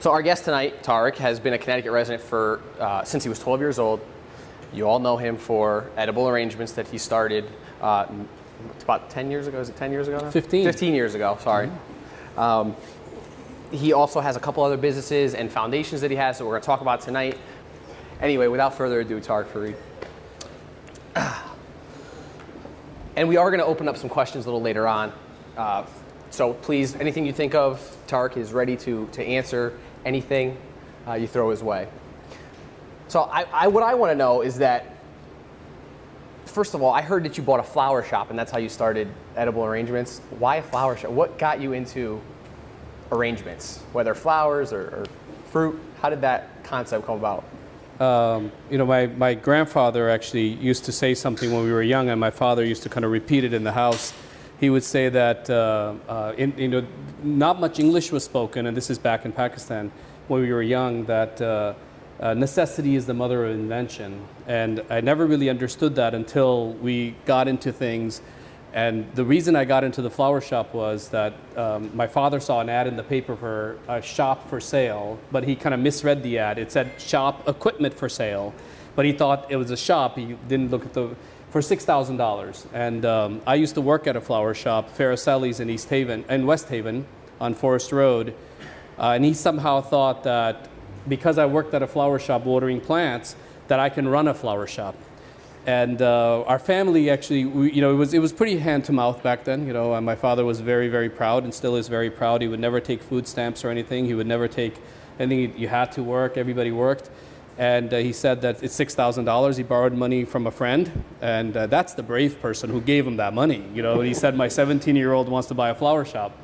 So our guest tonight, Tariq, has been a Connecticut resident for since he was 12 years old. You all know him for edible arrangements that he started it's about 10 years ago. Is it 10 years ago now? 15. 15 years ago, sorry. He also has a couple other businesses and foundations that he has that we're going to talk about tonight. Anyway, without further ado, Tariq Farid. And we are going to open up some questions a little later on. So please, anything you think of, Tariq is ready to answer anything you throw his way. So what I want to know is that, first of all, I heard that you bought a flower shop and that's how you started edible arrangements. Why a flower shop? What got you into arrangements, whether flowers or fruit? How did that concept come about? You know, my grandfather actually used to say something when we were young, and my father used to kind of repeat it in the house. He would say that you know, not much English was spoken, and this is back in Pakistan when we were young, that necessity is the mother of invention. And I never really understood that until we got into things. And the reason I got into the flower shop was that my father saw an ad in the paper for a shop for sale, but he kind of misread the ad. It said shop equipment for sale, but he thought it was a shop. He didn't look at for $6,000. And I used to work at a flower shop, Faricelli's in East Haven, in West Haven on Forest Road. And he somehow thought that because I worked at a flower shop watering plants, that I can run a flower shop. And our family actually, you know, it was pretty hand to mouth back then. You know, and my father was very, very proud and still is very proud. He would never take food stamps or anything. He would never take anything. You had to work. Everybody worked. And he said that it's $6,000. He borrowed money from a friend. And that's the brave person who gave him that money. You know, and he said, my 17-year-old wants to buy a flower shop.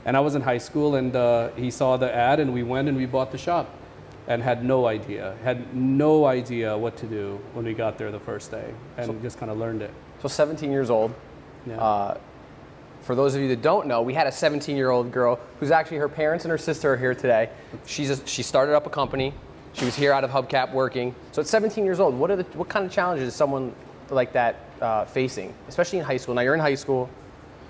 And I was in high school, and he saw the ad, and we went and we bought the shop. And had no idea what to do when we got there the first day, and so, just kind of learned it. So 17 years old. Yeah. For those of you that don't know, we had a 17-year-old girl who's actually, her parents and her sister are here today. She started up a company. She was here out of Hubcap working. So at 17 years old, what kind of challenges is someone like that facing, especially in high school? Now you're in high school,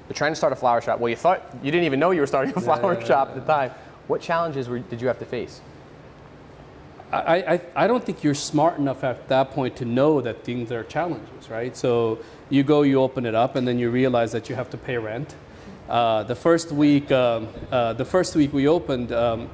you're trying to start a flower shop. Well, you didn't even know you were starting a flower shop at the time. What challenges did you have to face? I don't think you're smart enough at that point to know that things are challenges, right? So you open it up, and then you realize that you have to pay rent. The first week we opened,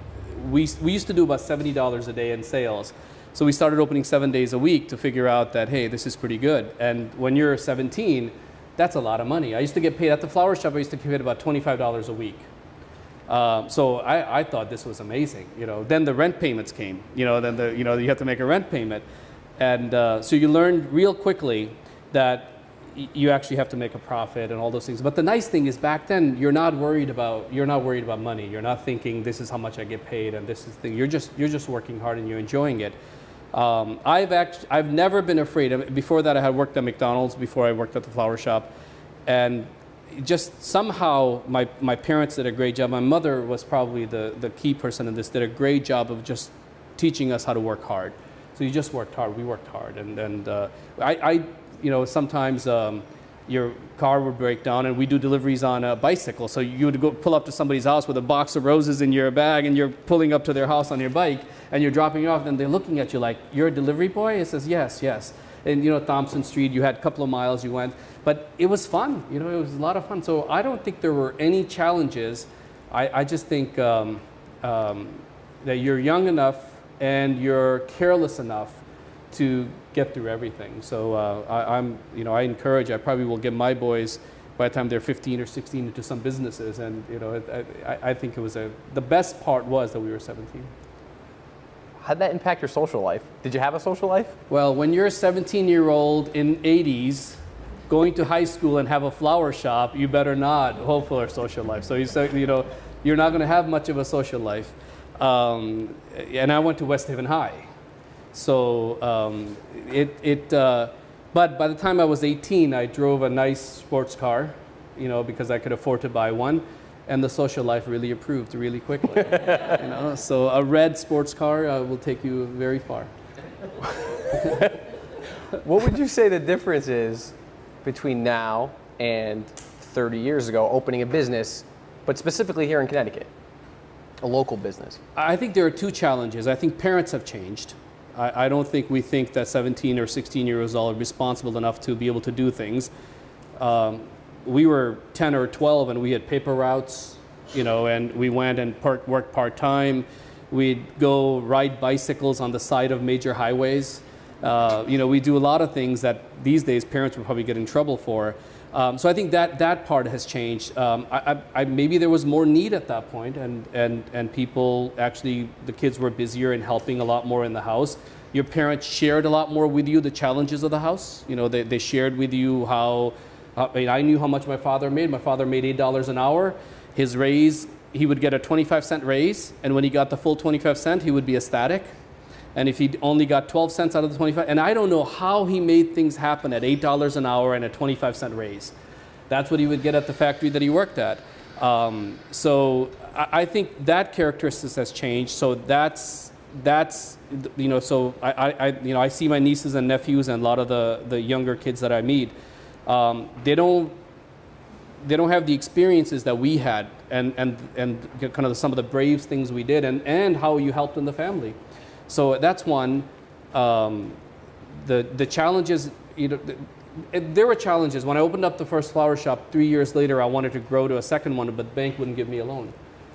we used to do about $70 a day in sales. So we started opening 7 days a week to figure out that, hey, this is pretty good. And when you're 17, that's a lot of money. I used to get paid at the flower shop. I used to get paid about $25 a week. So I thought this was amazing, you know. Then the rent payments came, you know. Then you have to make a rent payment, and so you learn real quickly that you actually have to make a profit and all those things. But the nice thing is, back then you're not worried about money. You're not thinking this is how much I get paid and this is the thing. You're just working hard and you're enjoying it. I've never been afraid. Before that, I had worked at McDonald's before I worked at the flower shop, and just somehow my parents did a great job. My mother was probably the key person in this, did a great job of just teaching us how to work hard. So you just worked hard, we worked hard. And I you know, sometimes your car would break down, and we do deliveries on a bicycle. So you would go pull up to somebody's house with a box of roses in your bag, and you're pulling up to their house on your bike, and you're dropping off, and they're looking at you like, you're a delivery boy? It says, yes, yes. And you know, Thompson Street, you had a couple of miles you went. But it was fun, you know, it was a lot of fun. So I don't think there were any challenges. I just think that you're young enough and you're careless enough to get through everything. So I encourage, I probably will get my boys by the time they're 15 or 16 into some businesses. And you know, I think it was the best part was that we were 17. How did that impact your social life? Did you have a social life? Well, when you're a 17-year-old in 80s, going to high school and have a flower shop, you better not hope for a social life. So you know, you're not going to have much of a social life. And I went to West Haven High. So but by the time I was 18, I drove a nice sports car, you know, because I could afford to buy one. And the social life really improved really quickly. You know? So a red sports car will take you very far. What would you say the difference is between now and 30 years ago opening a business, but specifically here in Connecticut? a local business? I think there are two challenges. I think parents have changed. I don't think we think that 17 or 16 years old are responsible enough to be able to do things. We were 10 or 12 and we had paper routes, you know, and we went and worked part-time. We'd go ride bicycles on the side of major highways. You know, we do a lot of things that these days parents would probably get in trouble for. So I think that part has changed. Maybe there was more need at that point, and people actually, the kids were busier and helping a lot more in the house. Your parents shared a lot more with you the challenges of the house. You know, they shared with you how, I knew how much my father made. My father made $8 an hour. His raise, he would get a 25-cent raise, and when he got the full 25 cents, he would be ecstatic. And if he only got 12 cents out of the 25, and I don't know how he made things happen at $8 an hour and a 25-cent raise. That's what he would get at the factory that he worked at. So I think that characteristic has changed. So that's you know, so I see my nieces and nephews and a lot of the younger kids that I meet. They don't have the experiences that we had, and kind of some of the brave things we did, and how you helped in the family. So that's one. The challenges, you know, there were challenges. When I opened up the first flower shop 3 years later, I wanted to grow to a second one, but the bank wouldn't give me a loan.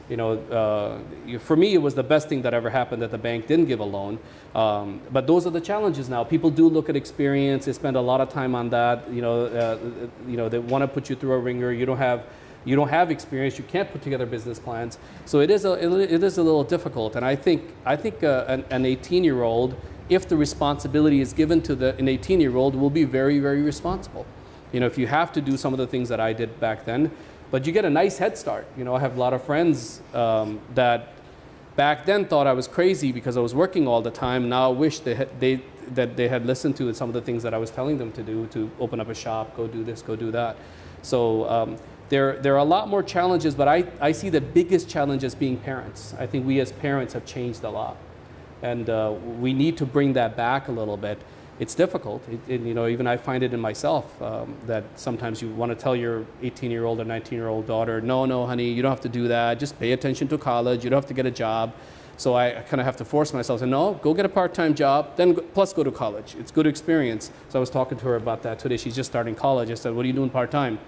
You know, for me, it was the best thing that ever happened that the bank didn't give a loan. But those are the challenges now. People do look at experience. They spend a lot of time on that. You know, they want to put you through a ringer. You don't have experience. You can't put together business plans. So it is a little difficult. And I think an 18-year-old, if the responsibility is given to an 18-year-old, will be very, very responsible. You know, if you have to do some of the things that I did back then, but you get a nice head start. You know, I have a lot of friends that back then thought I was crazy because I was working all the time. Now wish that they had listened to some of the things that I was telling them to do, to open up a shop, go do this, go do that. So there are a lot more challenges, but I see the biggest challenge as being parents. I think we as parents have changed a lot, and we need to bring that back a little bit. It's difficult. You know, even I find it in myself that sometimes you want to tell your 18-year-old or 19-year-old daughter, no, honey, you don't have to do that. Just pay attention to college. You don't have to get a job. So I kind of have to force myself to, no, go get a part-time job, then plus go to college. It's good experience. So I was talking to her about that today. She's just starting college. I said, what are you doing part-time?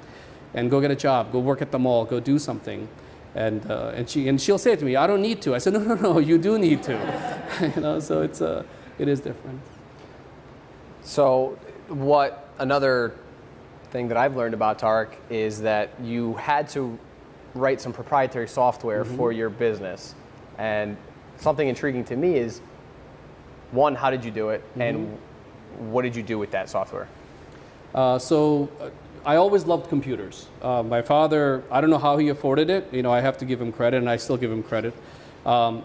And go get a job. Go work at the mall. Go do something. And she'll say to me, I don't need to. I said, no, you do need to. You know, so it is different. So another thing that I've learned about Tariq is that you had to write some proprietary software for your business. And something intriguing to me is, one, how did you do it? And what did you do with that software? I always loved computers. My father, I don't know how he afforded it. You know, I have to give him credit, and I still give him credit.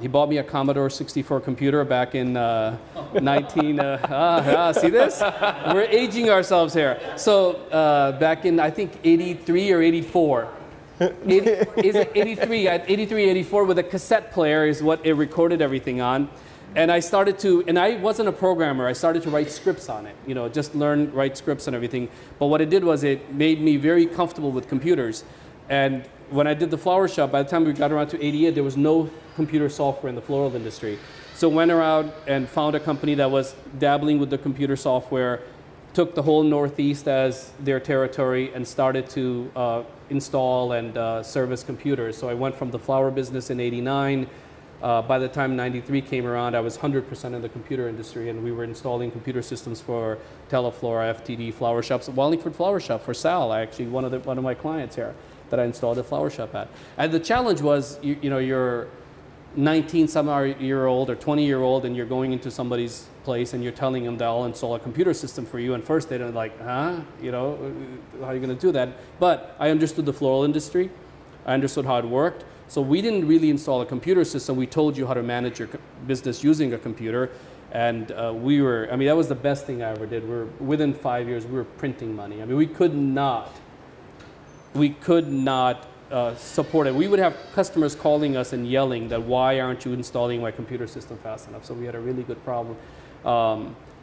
He bought me a Commodore 64 computer back in see this? We're aging ourselves here. So back in, I think, 83 or 84. Is it 83? 83, 84 with a cassette player is what it recorded everything on. And I started to, and I wasn't a programmer, I started to write scripts on it, you know, just write scripts and everything. But what it did was it made me very comfortable with computers. And when I did the flower shop, by the time we got around to 88, there was no computer software in the floral industry. So went around and found a company that was dabbling with the computer software, took the whole Northeast as their territory, and started to install and service computers. So I went from the flower business in 89. By the time 93 came around, I was 100% in the computer industry, and we were installing computer systems for Teleflora, FTD, flower shops, Wallingford Flower Shop for Sal, actually one of my clients here that I installed a flower shop at. And the challenge was, you know, you're 19-some-year-old or 20-year-old, and you're going into somebody's place and you're telling them they'll install a computer system for you. And first they don't like, you know, how are you going to do that? But I understood the floral industry. I understood how it worked. So we didn't really install a computer system. We told you how to manage your business using a computer. And that was the best thing I ever did. Within 5 years, we were printing money. I mean, we could not support it. We would have customers calling us and yelling that, why aren't you installing my computer system fast enough? So we had a really good problem.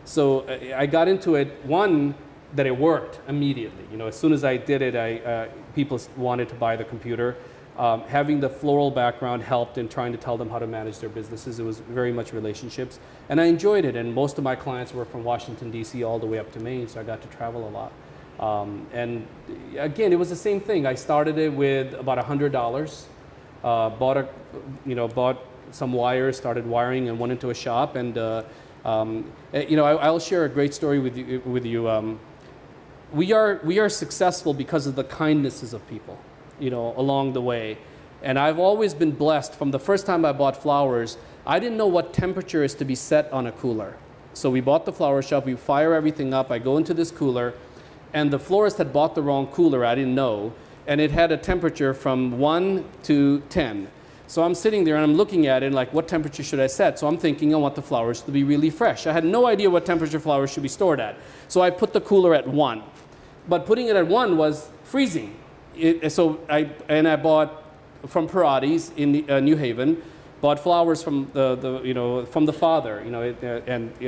So I got into it, one, that it worked immediately. You know, as soon as I did it, people wanted to buy the computer. Having the floral background helped in trying to tell them how to manage their businesses. It was very much relationships. And I enjoyed it. And most of my clients were from Washington, D.C. all the way up to Maine, so I got to travel a lot. And again, it was the same thing. I started it with about $100. Bought some wires, started wiring, and went into a shop. And I'll share a great story with you. We are successful because of the kindnesses of people, along the way. And I've always been blessed. From the first time I bought flowers, I didn't know what temperature is to be set on a cooler. So we bought the flower shop, we fire everything up, I go into this cooler, and the florist had bought the wrong cooler, I didn't know, and it had a temperature from 1 to 10. So I'm sitting there and I'm looking at it like, what temperature should I set? So I'm thinking I want the flowers to be really fresh. I had no idea what temperature flowers should be stored at. So I put the cooler at 1. But putting it at 1 was freezing. I bought from Parati's in New Haven, bought flowers from the father,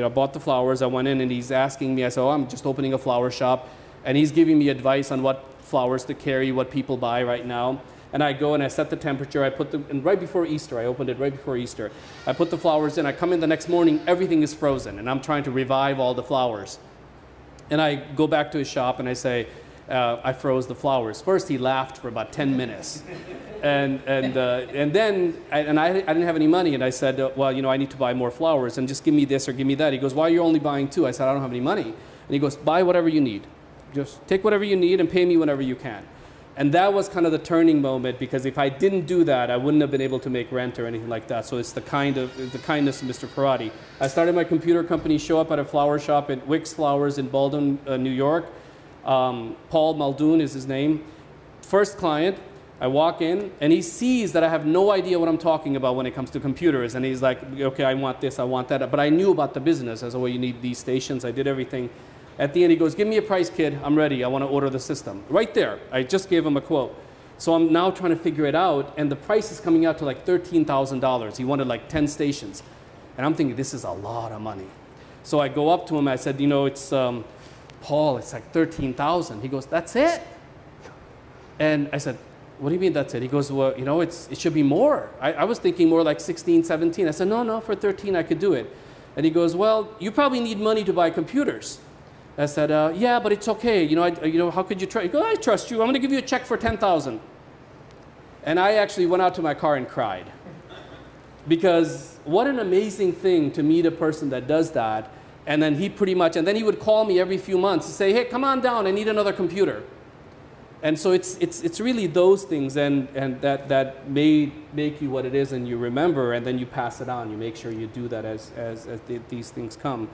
bought the flowers. I went in and he's asking me, I said, I'm just opening a flower shop. And he's giving me advice on what flowers to carry, what people buy right now. And I go and I set the temperature, and right before Easter, I opened it right before Easter. I put the flowers in, I come in the next morning, everything is frozen, and I'm trying to revive all the flowers. And I go back to his shop and I say, I froze the flowers. First he laughed for about 10 minutes. And then I didn't have any money, and I said, I need to buy more flowers, and just give me this or give me that. He goes, why are you only buying 2? I said, I don't have any money. And he goes, buy whatever you need. Just take whatever you need and pay me whenever you can. And that was kind of the turning moment, because if I didn't do that, I wouldn't have been able to make rent or anything like that. So it's the kindness of Mr. Parati. I started my computer company, show up at a flower shop at Wicks Flowers in Baldwin, New York. Paul Muldoon is his name. First client, I walk in, and he sees that I have no idea what I'm talking about when it comes to computers. And he's like, okay, I want this, I want that. But I knew about the business. I said, well, you need these stations. I did everything. At the end, he goes, give me a price, kid. I'm ready. I want to order the system. Right there. I just gave him a quote. So I'm now trying to figure it out, and the price is coming out to like $13,000. He wanted like 10 stations. And I'm thinking, this is a lot of money. So I go up to him. I said, it's, Paul, it's like 13,000. He goes, that's it? And I said, what do you mean that's it? He goes, well, it should be more. I was thinking more like 16, 17. I said, no, for 13 I could do it. And he goes, well, you probably need money to buy computers. I said, yeah, but it's okay. How could you trust? He goes, I trust you. I'm going to give you a check for 10,000. And I actually went out to my car and cried. Because what an amazing thing to meet a person that does that. And then he would call me every few months and say, hey, come on down. I need another computer. And so it's really those things and that make you what it is, and you remember, and then you pass it on. You make sure you do that as these things come.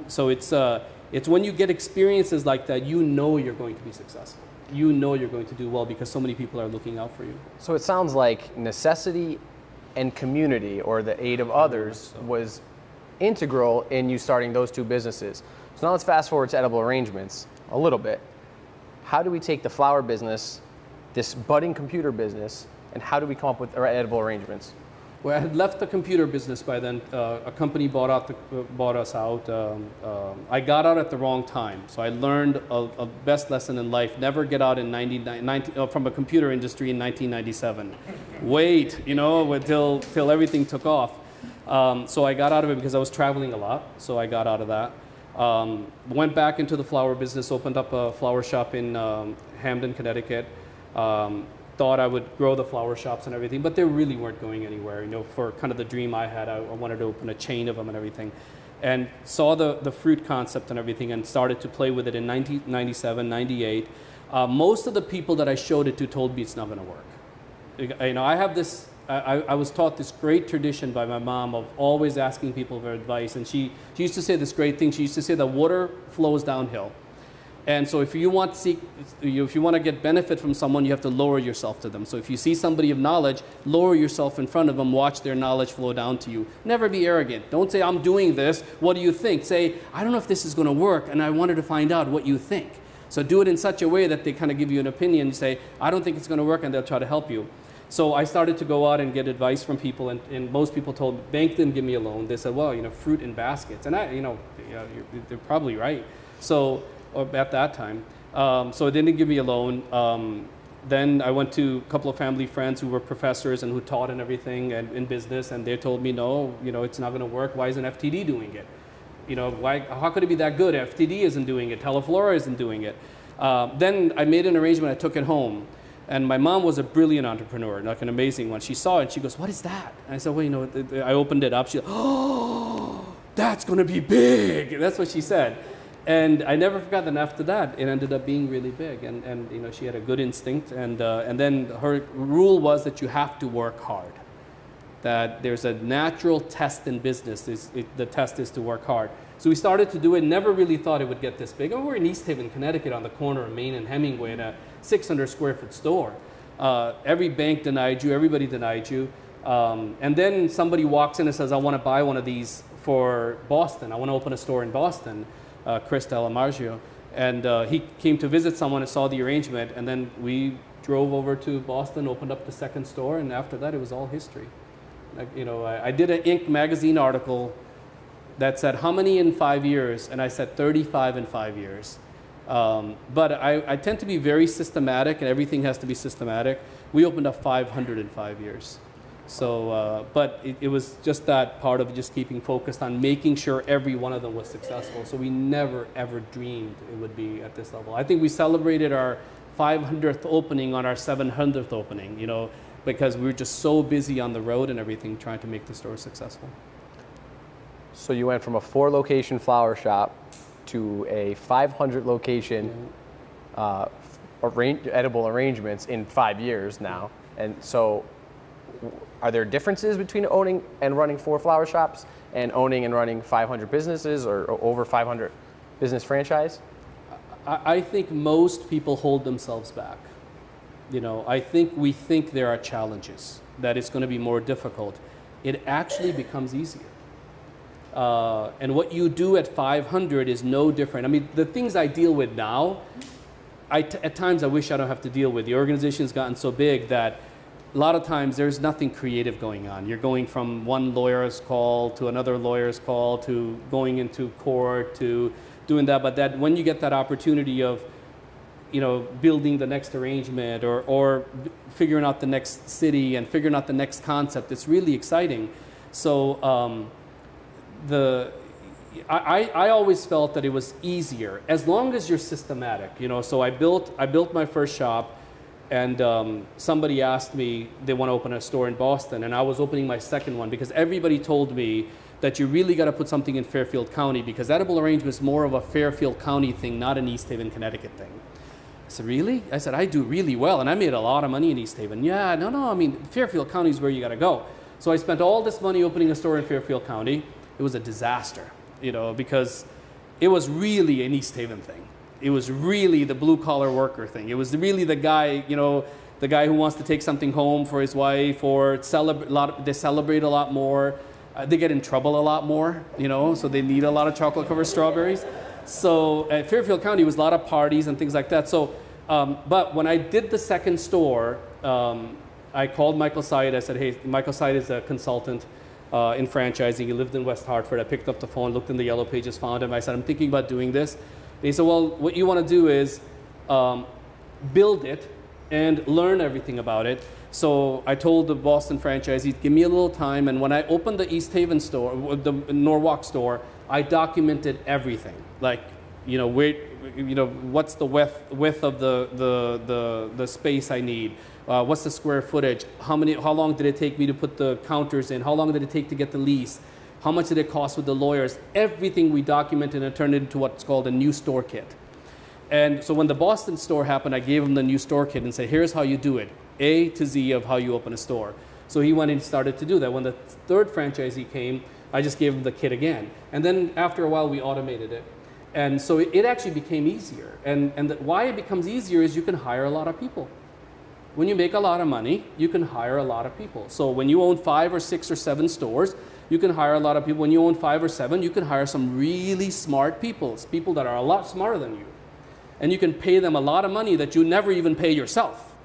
So it's when you get experiences like that, you're going to be successful. You're going to do well because so many people are looking out for you. So it sounds like necessity and community, or the aid of others, was integral in you starting those 2 businesses. So now let's fast forward to edible arrangements a little bit. How do we take the flower business, this budding computer business, and how do we come up with edible arrangements? Well, I had left the computer business by then. A company bought us out. I got out at the wrong time. So I learned a best lesson in life: never get out from a computer industry in 1997. Wait, till everything took off. So I got out of it because I was traveling a lot. So I got out of that. Went back into the flower business, opened up a flower shop in Hamden, Connecticut. Thought I would grow the flower shops and everything, but they really weren't going anywhere. For kind of the dream I had, I wanted to open a chain of them and everything. And saw the fruit concept and everything, and started to play with it in 1997, 98. Most of the people that I showed it to told me it's not going to work. I have this, I was taught this great tradition by my mom of always asking people for advice. And she used to say this great thing. She used to say that water flows downhill. And so if you want to get benefit from someone, you have to lower yourself to them. So if you see somebody of knowledge, lower yourself in front of them, watch their knowledge flow down to you. Never be arrogant. Don't say, I'm doing this, what do you think? Say, I don't know if this is going to work, and I wanted to find out what you think. So do it in such a way that they kind of give you an opinion, say, I don't think it's going to work, and they'll try to help you. So I started to go out and get advice from people, and most people told me, bank didn't give me a loan. They said, well, fruit in baskets. And they're probably right. So, or at that time. So it didn't give me a loan. Then I went to a couple of family friends who were professors and who taught and everything and in business, and they told me, no, it's not going to work. Why isn't FTD doing it? How could it be that good? FTD isn't doing it. Teleflora isn't doing it. Then I made an arrangement. I took it home. And my mom was a brilliant entrepreneur, like an amazing one. She saw it. She goes, what is that? And I said, well, I opened it up. She goes, oh, that's going to be big. That's what she said. And I never forgot that after that, it ended up being really big. And she had a good instinct. And then her rule was that you have to work hard. That there's a natural test in business. The test is to work hard. So we started to do it, never really thought it would get this big. And we're in East Haven, Connecticut on the corner of Main and Hemingway in a 600 square foot store. Every bank denied you, everybody denied you. And then somebody walks in and says, I want to buy one of these for Boston. I want to open a store in Boston, Chris Dellamaggio. And he came to visit someone and saw the arrangement. And then we drove over to Boston, opened up the second store. And after that, it was all history. I did an Inc. magazine article that said, how many in 5 years? And I said 35 in 5 years. But I tend to be very systematic, and everything has to be systematic. We opened up 500 in 5 years. So, but it was just that part of just keeping focused on making sure every one of them was successful. So we never, ever dreamed it would be at this level. I think we celebrated our 500th opening on our 700th opening, because we were just so busy on the road and everything trying to make the store successful. So you went from a 4-location flower shop to a 500-location edible arrangements in 5 years now. And so are there differences between owning and running 4 flower shops and owning and running 500 businesses or over 500 business franchise? I think most people hold themselves back. I think we think there are challenges, that it's going to be more difficult. It actually becomes easier. And what you do at 500 is no different. I mean, the things I deal with now, at times I wish I don't have to deal with. The organization's gotten so big that a lot of times there's nothing creative going on. You're going from one lawyer's call to another lawyer's call to going into court to doing that. But that when you get that opportunity of, building the next arrangement or figuring out the next city and figuring out the next concept, it's really exciting. So, I always felt that it was easier as long as you're systematic, So I built my first shop, and somebody asked me they want to open a store in Boston, and I was opening my second one because everybody told me that you really got to put something in Fairfield County because edible arrangement is more of a Fairfield County thing, not an East Haven, Connecticut thing. I said, really? I said, I do really well, and I made a lot of money in East Haven. Yeah, no, I mean, Fairfield County is where you got to go. So I spent all this money opening a store in Fairfield County. It was a disaster, because it was really an East Haven thing. It was really the blue-collar worker thing. It was really the guy, the guy who wants to take something home for his wife or they celebrate a lot more. They get in trouble a lot more, so they need a lot of chocolate-covered strawberries. So at Fairfield County, it was a lot of parties and things like that. So, but when I did the second store, I called Michael Syed. I said, hey, Michael Syed is a consultant in franchising. He lived in West Hartford. I picked up the phone, looked in the yellow pages, found him. I said, I'm thinking about doing this. He said, well, what you want to do is build it and learn everything about it. So I told the Boston franchisee, give me a little time. And when I opened the East Haven store, the Norwalk store, I documented everything. Like, what's the width of the space I need? What's the square footage? How long did it take me to put the counters in? How long did it take to get the lease? How much did it cost with the lawyers? Everything we documented and turned it into what's called a new store kit. And so when the Boston store happened, I gave him the new store kit and said, here's how you do it, A to Z of how you open a store. So he went and started to do that. When the third franchisee came, I just gave him the kit again. And then after a while, we automated it. And so it actually became easier. And why it becomes easier is you can hire a lot of people. When you make a lot of money, you can hire a lot of people. So when you own 5 or 6 or 7 stores, you can hire a lot of people. When you own 5 or 7, you can hire some really smart people that are a lot smarter than you. And you can pay them a lot of money that you never even pay yourself.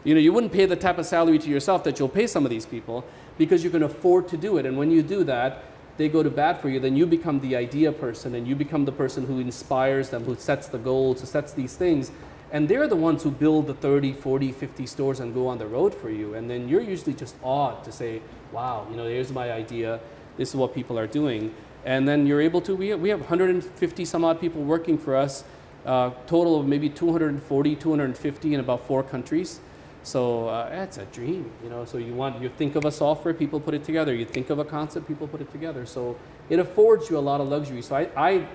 You wouldn't pay the type of salary to yourself that you'll pay some of these people because you can afford to do it. And when you do that, they go to bat for you, then you become the idea person and you become the person who inspires them, who sets the goals, who sets these things. And they're the ones who build the 30, 40, 50 stores and go on the road for you. And then you're usually just awed to say, wow, you know, here's my idea. This is what people are doing. And then you're able to, we have 150 some odd people working for us, total of maybe 240, 250 in about 4 countries. So it's a dream, you know. So you think of a software, people put it together. You think of a concept, people put it together. So it affords you a lot of luxury. So I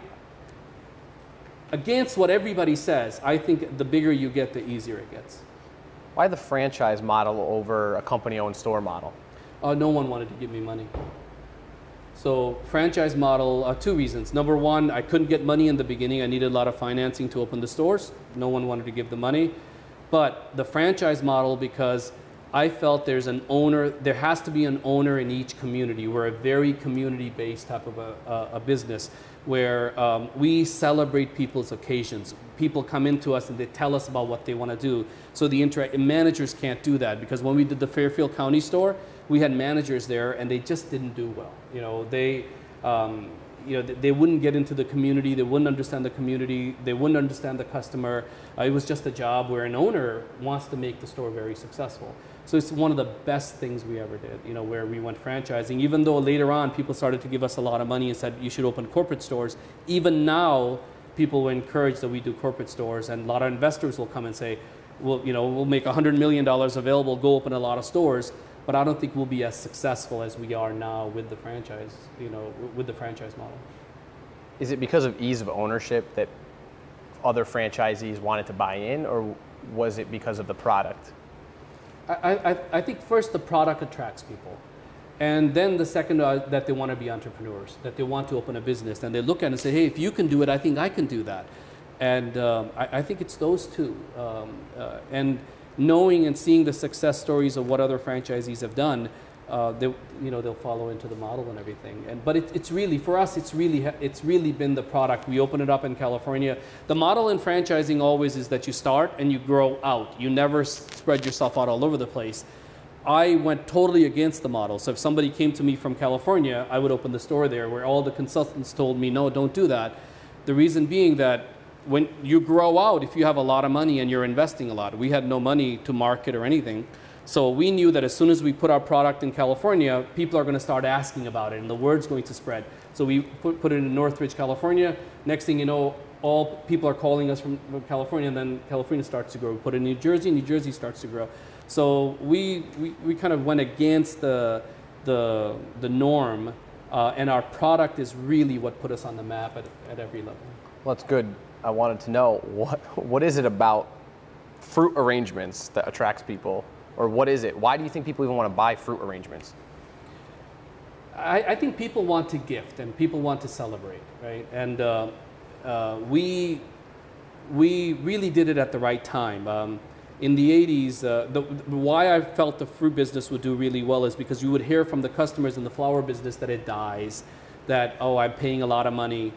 against what everybody says, I think the bigger you get, the easier it gets. Why the franchise model over a company-owned store model? No one wanted to give me money. So franchise model, 2 reasons. Number one, I couldn't get money in the beginning. I needed a lot of financing to open the stores. No one wanted to give the money. But the franchise model, because I felt there's an owner, there has to be an owner in each community. We're a very community-based type of a business where we celebrate people's occasions. People come into us and they tell us about what they want to do. So the managers can't do that, because when we did the Fairfield County store, we had managers there and they just didn't do well. You know, they wouldn't get into the community, they wouldn't understand the community, they wouldn't understand the customer. It was just a job where an owner wants to make the store very successful. So it's one of the best things we ever did, you know, where we went franchising. Even though later on people started to give us a lot of money and said you should open corporate stores, even now people were encouraged that we do corporate stores, and a lot of investors will come and say, well, you know, we'll make $100 million available, go open a lot of stores. But I don't think we'll be as successful as we are now with the franchise, you know, with the franchise model. Is it because of ease of ownership that other franchisees wanted to buy in, or was it because of the product? I think first the product attracts people. And then the second, that they want to be entrepreneurs, that they want to open a business. And they look at it and say, hey, if you can do it, I think I can do that. And I think it's those two. And knowing and seeing the success stories of what other franchisees have done, they'll follow into the model and everything. But it's really, for us, it's really been the product. We open it up in California. The model in franchising always is that you start and you grow out. You never spread yourself out all over the place. I went totally against the model. So if somebody came to me from California, I would open the store there, where all the consultants told me, no, don't do that. The reason being that when you grow out, if you have a lot of money and you're investing a lot, we had no money to market or anything. So we knew that as soon as we put our product in California, people are going to start asking about it and the word's going to spread. So we put it in Northridge, California. Next thing you know, all people are calling us from California, and then California starts to grow. We put it in New Jersey starts to grow. So we kind of went against the norm, and our product is really what put us on the map at every level. Well, that's good. I wanted to know, what is it about fruit arrangements that attracts people? Or what is it? Why do you think people even want to buy fruit arrangements? I think people want to gift and people want to celebrate, right? And we really did it at the right time. In the 80s, why I felt the fruit business would do really well is because you would hear from the customers in the flower business that it dies, that, oh, I'm paying a lot of money.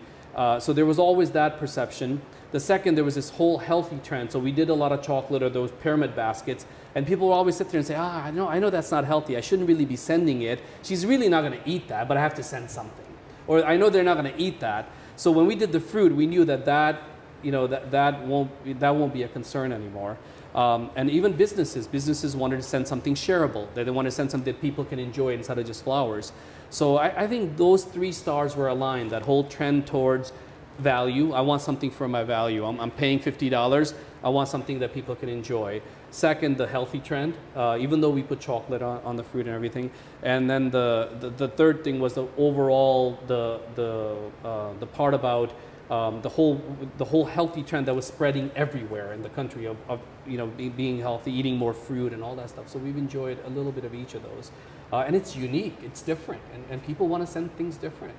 So there was always that perception. The second, there was this whole healthy trend. So we did a lot of chocolate or those pyramid baskets, and people would always sit there and say, I know that's not healthy. I shouldn't really be sending it. She's really not going to eat that, but I have to send something. Or I know they're not going to eat that. So when we did the fruit, we knew that won't be a concern anymore. And even businesses wanted to send something shareable. They want to send something that people can enjoy instead of just flowers. So I think those 3 stars were aligned. That whole trend towards value. I want something for my value. I'm paying $50. I want something that people can enjoy. Second, the healthy trend, even though we put chocolate on the fruit and everything. And then the third thing was the overall, the part about the whole healthy trend that was spreading everywhere in the country of being healthy, eating more fruit and all that stuff. So we've enjoyed a little bit of each of those. And it's unique, it's different, and people want to send things different.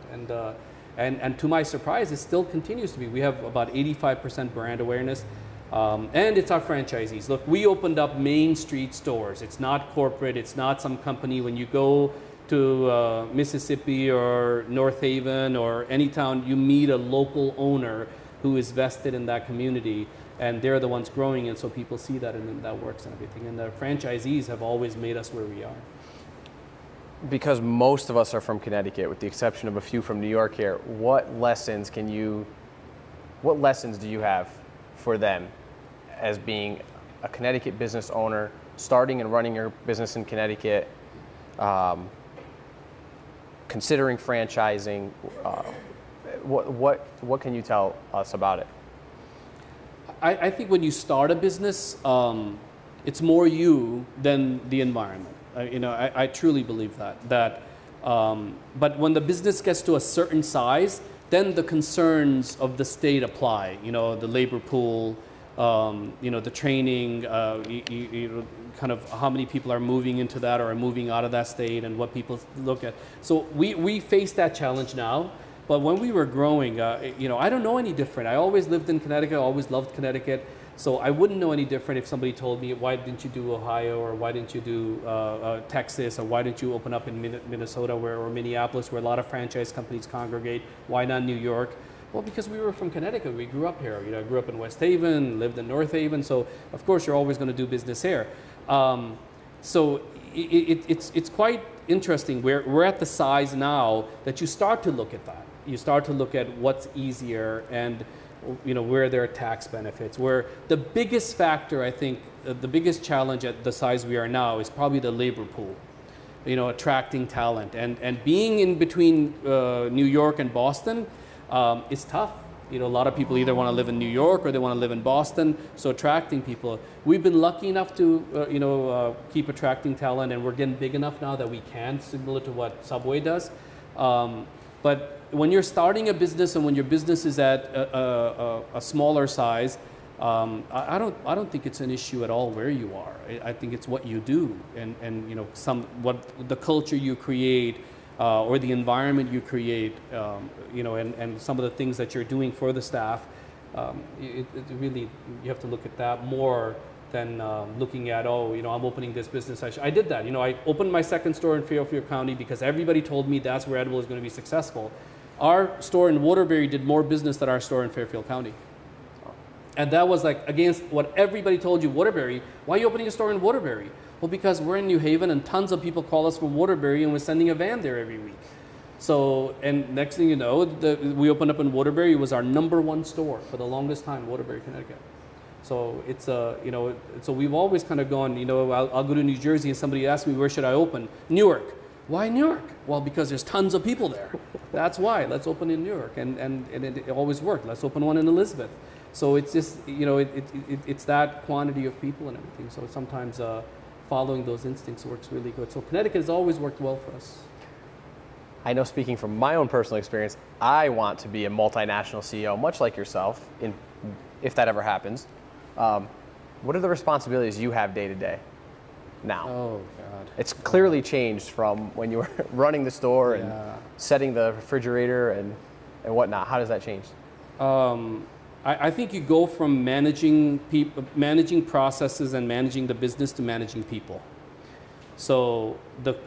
And to my surprise, it still continues to be. We have about 85% brand awareness, and it's our franchisees. Look, we opened up Main Street stores. It's not corporate, it's not some company. When you go to Mississippi or North Haven or any town, you meet a local owner who is vested in that community, and they're the ones growing it, so people see that, and then that works and everything. And the franchisees have always made us where we are. Because most of us are from Connecticut, with the exception of a few from New York here, what lessons do you have for them as being a Connecticut business owner, starting and running your business in Connecticut, considering franchising? What can you tell us about it? I think when you start a business, it's more you than the environment. I truly believe that. But when the business gets to a certain size, then the concerns of the state apply. The labor pool, the training, kind of how many people are moving into that or are moving out of that state, and what people look at. So we face that challenge now. But when we were growing, I don't know any different. I always lived in Connecticut, I always loved Connecticut. So I wouldn't know any different if somebody told me, why didn't you do Ohio, or why didn't you do Texas, or why didn't you open up in Minnesota or Minneapolis, where a lot of franchise companies congregate? Why not New York? Well, because we were from Connecticut. We grew up here. I grew up in West Haven, lived in North Haven. So of course you're always going to do business here. So it's quite interesting. We're at the size now that you start to look at that. You start to look at what's easier, and where there are tax benefits. Where the biggest factor, I think, the biggest challenge at the size we are now is probably the labor pool. Attracting talent, and being in between New York and Boston is tough. A lot of people either want to live in New York or they want to live in Boston. So attracting people, we've been lucky enough to keep attracting talent, and we're getting big enough now that we can, similar to what Subway does. But when you're starting a business, and when your business is at a smaller size, I don't think it's an issue at all where you are. I think it's what you do, and what the culture you create, or the environment you create, and some of the things that you're doing for the staff. It really, you have to look at that more than looking at, I'm opening this business. I did that. I opened my second store in Fairfield County because everybody told me that's where edible is going to be successful. Our store in Waterbury did more business than our store in Fairfield County. And that was like against what everybody told you. Waterbury, why are you opening a store in Waterbury? Well, because we're in New Haven and tons of people call us from Waterbury, and we're sending a van there every week. So, and next thing you know, we opened up in Waterbury. It was our #1 store for the longest time, Waterbury, Connecticut. So it's so we've always kind of gone, I'll go to New Jersey and somebody asks me, where should I open? Newark. Why Newark? Well, because there's tons of people there. That's why. Let's open in Newark, and it always worked. Let's open one in Elizabeth. So it's just, it's that quantity of people and everything. So sometimes following those instincts works really good. So Connecticut has always worked well for us. I know, speaking from my own personal experience, I want to be a multinational CEO, much like yourself, if that ever happens. What are the responsibilities you have day to day now? Oh, God. It's clearly changed from when you were running the store and setting the refrigerator and whatnot. How does that change? I think you go from managing processes and managing the business to managing people. So the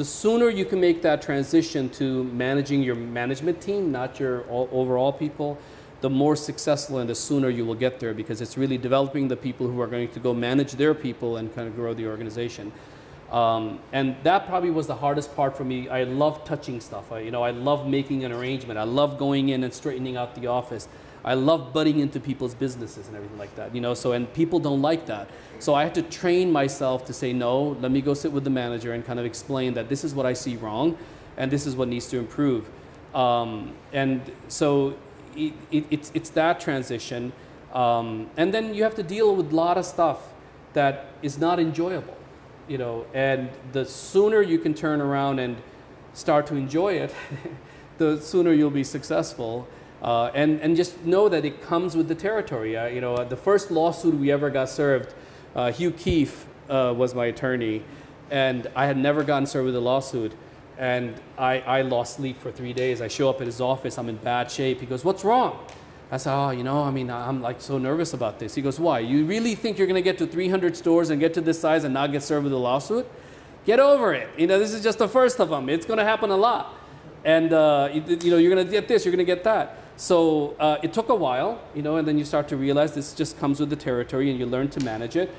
sooner you can make that transition to managing your management team, not your overall people, the more successful and the sooner you will get there, because it's really developing the people who are going to go manage their people and kind of grow the organization. And that probably was the hardest part for me. I love touching stuff. I love making an arrangement. I love going in and straightening out the office. I love butting into people's businesses and everything like that, and people don't like that. So I had to train myself to say, no, let me go sit with the manager and kind of explain that this is what I see wrong and this is what needs to improve. And so it's that transition. And then you have to deal with a lot of stuff that is not enjoyable, and the sooner you can turn around and start to enjoy it, the sooner you'll be successful. And just know that it comes with the territory. The first lawsuit we ever got served, Hugh Keefe was my attorney, and I had never gotten served with a lawsuit. And I lost sleep for 3 days. I show up at his office, I'm in bad shape. He goes, what's wrong? I said, I'm like so nervous about this. He goes, why? You really think you're gonna get to 300 stores and get to this size and not get served with a lawsuit? Get over it. This is just the first of them. It's gonna happen a lot. And you're gonna get this, you're gonna get that. So it took a while, and then you start to realize this just comes with the territory, and you learn to manage it.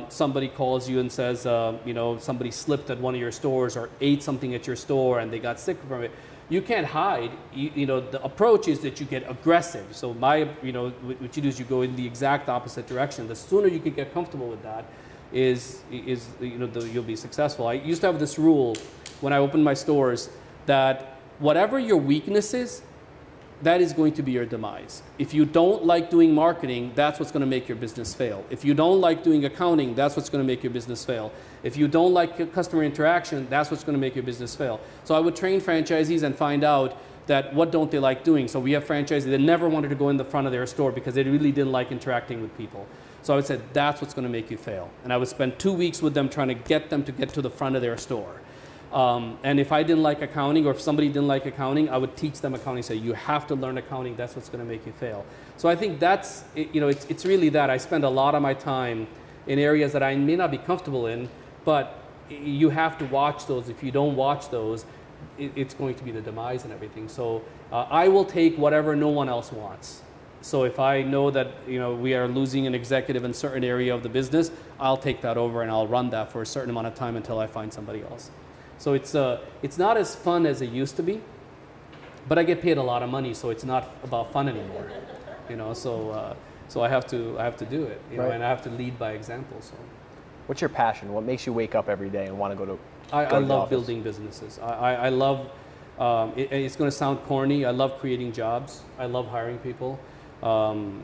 Somebody calls you and says, somebody slipped at one of your stores or ate something at your store and they got sick from it. you can't hide. The approach is that you get aggressive. So what you do is you go in the exact opposite direction. The sooner you can get comfortable with that, you'll be successful. I used to have this rule when I opened my stores that whatever your weakness is, that is going to be your demise. If you don't like doing marketing, that's what's going to make your business fail. If you don't like doing accounting, that's what's going to make your business fail. If you don't like customer interaction, that's what's going to make your business fail. So I would train franchisees and find out that what don't they like doing. So we have franchisees that never wanted to go in the front of their store because they really didn't like interacting with people. So I would say that's what's going to make you fail. And I would spend 2 weeks with them trying to get them to get to the front of their store. And if I didn't like accounting, or if somebody didn't like accounting, I would teach them accounting. Say, you have to learn accounting. That's what's going to make you fail. So I think that's, it's really that. I spend a lot of my time in areas that I may not be comfortable in, but you have to watch those. If you don't watch those, it's going to be the demise and everything. So I will take whatever no one else wants. So if I know that we are losing an executive in a certain area of the business, I'll take that over and I'll run that for a certain amount of time until I find somebody else. So it's not as fun as it used to be, but I get paid a lot of money, so it's not about fun anymore. So I have to do it, right. And I have to lead by example. So, what's your passion? What makes you wake up every day and want to go to? I love building businesses. I love. It's going to sound corny. I love creating jobs. I love hiring people, I'm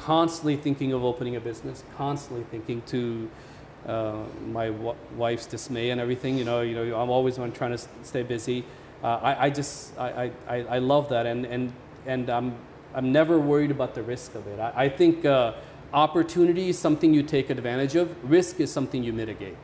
constantly thinking of opening a business. Constantly thinking to. My wife's dismay and everything, I'm always trying to stay busy. I love that, and I'm never worried about the risk of it. I think opportunity is something you take advantage of. Risk is something you mitigate.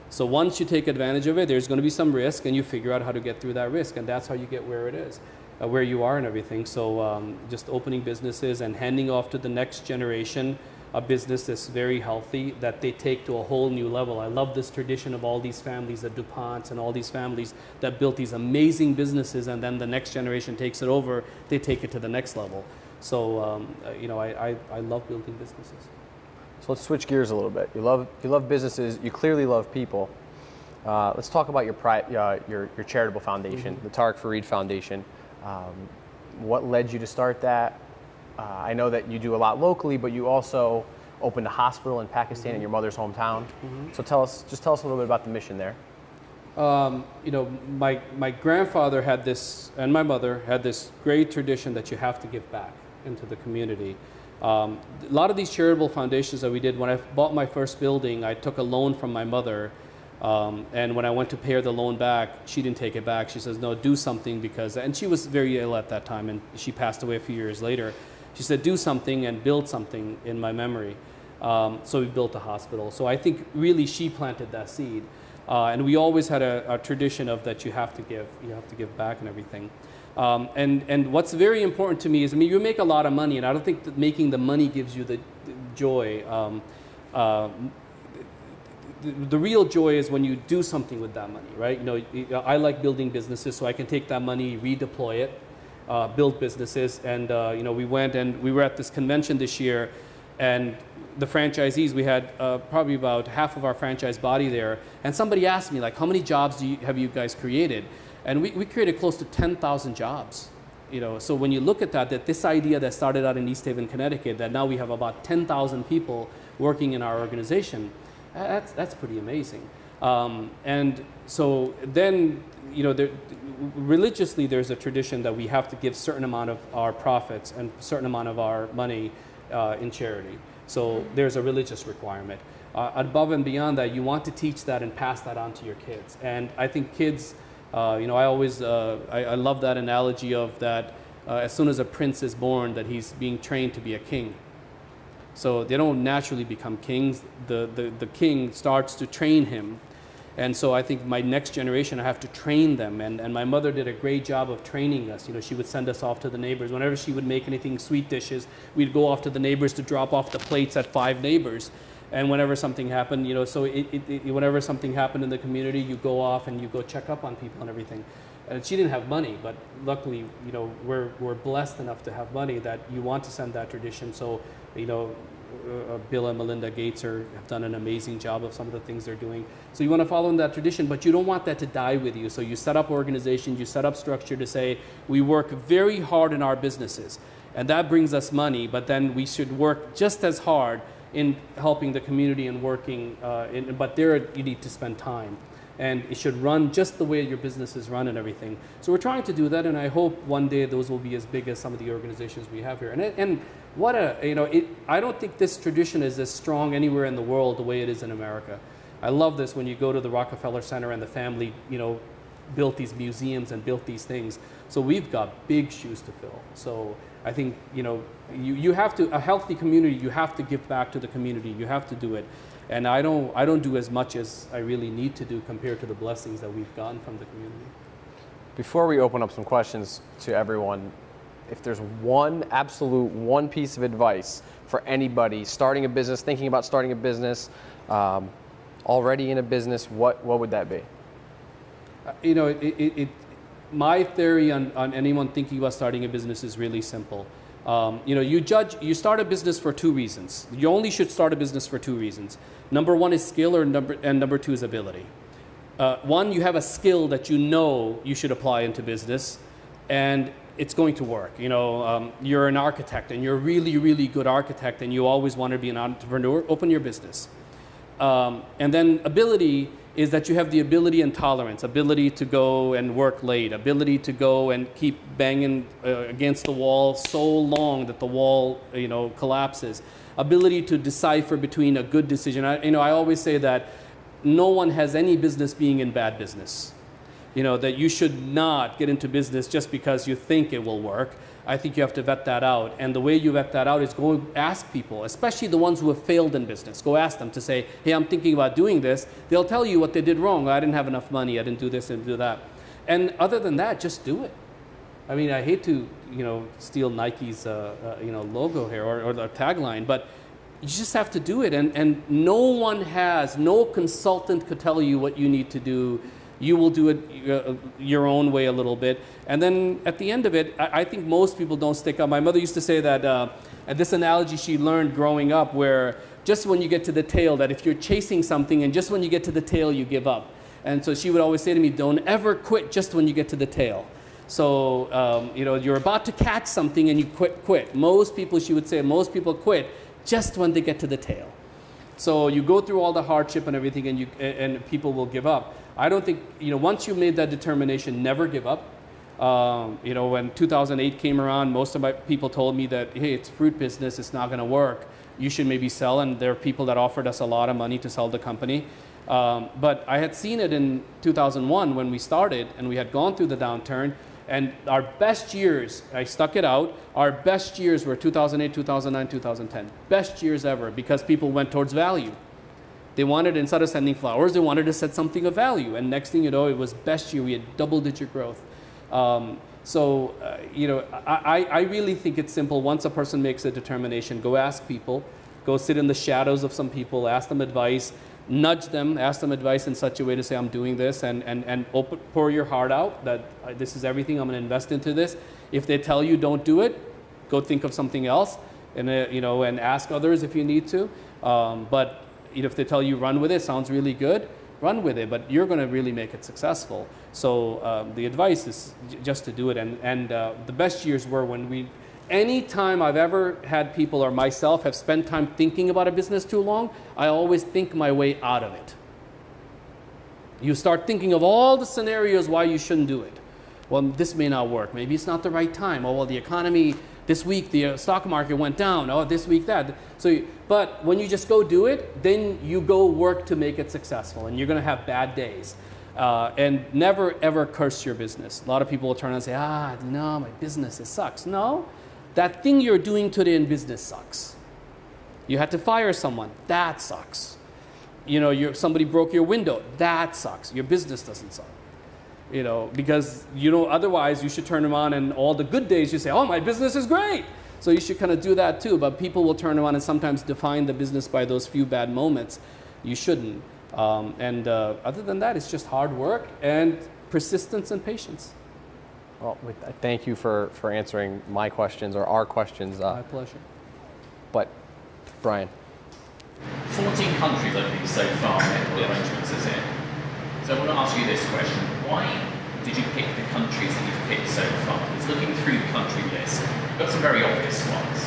So once you take advantage of it, there's going to be some risk, and you figure out how to get through that risk, and that's how you get where it is, where you are and everything. So just opening businesses and handing off to the next generation a business that's very healthy, that they take to a whole new level. I love this tradition of all these families, the DuPonts and all these families that built these amazing businesses, and then the next generation takes it over, they take it to the next level. So, I love building businesses. So let's switch gears a little bit. You love businesses, you clearly love people. Let's talk about your charitable foundation, the Tariq Farid Foundation. What led you to start that? I know that you do a lot locally, but you also opened a hospital in Pakistan in your mother's hometown. So tell us a little bit about the mission there. My grandfather had this, and my mother had this great tradition that you have to give back into the community. A lot of these charitable foundations that we did, when I bought my first building, I took a loan from my mother. And when I went to pay her the loan back, she didn't take it back. She says, no, do something, and she was very ill at that time, and she passed away a few years later. She said, do something and build something in my memory. So we built a hospital. So I think really she planted that seed. And we always had a tradition of that you have to give back and everything. And what's very important to me is, you make a lot of money, and I don't think that making the money gives you the joy. The real joy is when you do something with that money, right? I like building businesses, so I can take that money, redeploy it, build businesses. And we went and we were at this convention this year, and the franchisees, we had probably about half of our franchise body there, and somebody asked me, like, how many jobs have you guys created? And we created close to 10,000 jobs. So when you look at that this idea that started out in East Haven, Connecticut, that now we have about 10,000 people working in our organization, that's pretty amazing. And so then, religiously, there's a tradition that we have to give a certain amount of our profits and a certain amount of our money in charity. So there's a religious requirement. Above and beyond that, you want to teach that and pass that on to your kids. And I think kids, I love that analogy of that as soon as a prince is born, that he's being trained to be a king. So they don't naturally become kings. The king starts to train him. And so I think my next generation, I have to train them. And my mother did a great job of training us. She would send us off to the neighbors. Whenever she would make anything, sweet dishes, we'd go off to the neighbors to drop off the plates at 5 neighbors. And whenever something happened, whenever something happened in the community, you go off and you go check up on people and everything. And she didn't have money, but luckily, we're blessed enough to have money that you want to send that tradition. So, Bill and Melinda Gates have done an amazing job of some of the things they're doing. So you want to follow in that tradition, but you don't want that to die with you. So you set up organizations, you set up structure to say, we work very hard in our businesses, and that brings us money, but then we should work just as hard in helping the community and working, but there you need to spend time. And it should run just the way your business is run and everything. So we're trying to do that, and I hope one day those will be as big as some of the organizations we have here. And what a, you know, I don't think this tradition is as strong anywhere in the world the way it is in America. I love this when you go to the Rockefeller Center and the family, you know, built these museums and built these things. So we've got big shoes to fill. So I think, you know, you have to, a healthy community, you have to give back to the community. You have to do it. And I don't do as much as I really need to do compared to the blessings that we've gotten from the community. Before we open up some questions to everyone, if there's one piece of advice for anybody starting a business, thinking about starting a business, already in a business, what would that be? You know, my theory on anyone thinking about starting a business is really simple. You know, you start a business for two reasons. You only should start a business for two reasons. Number one is skill, and number two is ability. One, you have a skill that you know you should apply into business, and it's going to work. You know, you're an architect, and you're a really, really good architect, and you always want to be an entrepreneur, open your business. And then ability is that you have the ability and tolerance, ability to go and work late, ability to go and keep banging against the wall so long that the wall, you know, collapses, ability to decipher between a good decision. I always say that no one has any business being in bad business. You know, that you should not get into business just because you think it will work. I think you have to vet that out. And the way you vet that out is go ask people, especially the ones who have failed in business. Go ask them to say, hey, I'm thinking about doing this. They'll tell you what they did wrong. I didn't have enough money. I didn't do this and do that. And other than that, just do it. I mean, I hate to, you know, steal Nike's, you know, logo here or the tagline, but you just have to do it. And no consultant could tell you what you need to do. You will do it your own way a little bit. And then at the end of it, I think most people don't stick up. My mother used to say that, this analogy she learned growing up, where just when you get to the tail, that if you're chasing something and just when you get to the tail, you give up. And so she would always say to me, don't ever quit just when you get to the tail. So, you know, you're about to catch something and you quit. Most people, she would say, most people quit just when they get to the tail. So you go through all the hardship and everything, and people will give up. I don't think, you know, once you made that determination, never give up. You know, when 2008 came around, most of my people told me that, hey, it's fruit business, it's not going to work. You should maybe sell, and there are people that offered us a lot of money to sell the company. But I had seen it in 2001 when we started, and we had gone through the downturn. And our best years, I stuck it out, our best years were 2008, 2009, 2010. Best years ever, because people went towards value. They wanted, instead of sending flowers, they wanted to send something of value. And next thing you know, it was best year. We had double-digit growth. You know, I really think it's simple. Once a person makes a determination, go ask people. Go sit in the shadows of some people, ask them advice, nudge them, ask them advice in such a way to say, I'm doing this, and pour your heart out that this is everything, I'm going to invest into this. If they tell you don't do it, go think of something else, and you know, and ask others if you need to. But you know, if they tell you run with it, sounds really good, run with it, but you're going to really make it successful. So the advice is just to do it. And the best years were when any time I've ever had people or myself have spent time thinking about a business too long, I always think my way out of it. You start thinking of all the scenarios why you shouldn't do it. Well, this may not work. Maybe it's not the right time. Oh, well, the economy, this week the stock market went down. Oh, this week that. But when you just go do it, then you go work to make it successful, and you're going to have bad days. And never, ever curse your business. A lot of people will turn around and say, no, my business, it sucks. No. That thing you're doing today in business sucks. You had to fire someone. That sucks. You know, somebody broke your window. That sucks. Your business doesn't suck. You know, because, you know, otherwise you should turn around and all the good days you say, oh, my business is great. So you should kind of do that too. But people will turn around and sometimes define the business by those few bad moments. You shouldn't. Other than that, it's just hard work and persistence and patience. Well, thank you for answering my questions or our questions. My pleasure. But Brian. 14 countries, I think, so far, the arrangements is in. So I want to ask you this question. Why did you pick the countries that you've picked so far? Because looking through the country list, you've got some very obvious ones.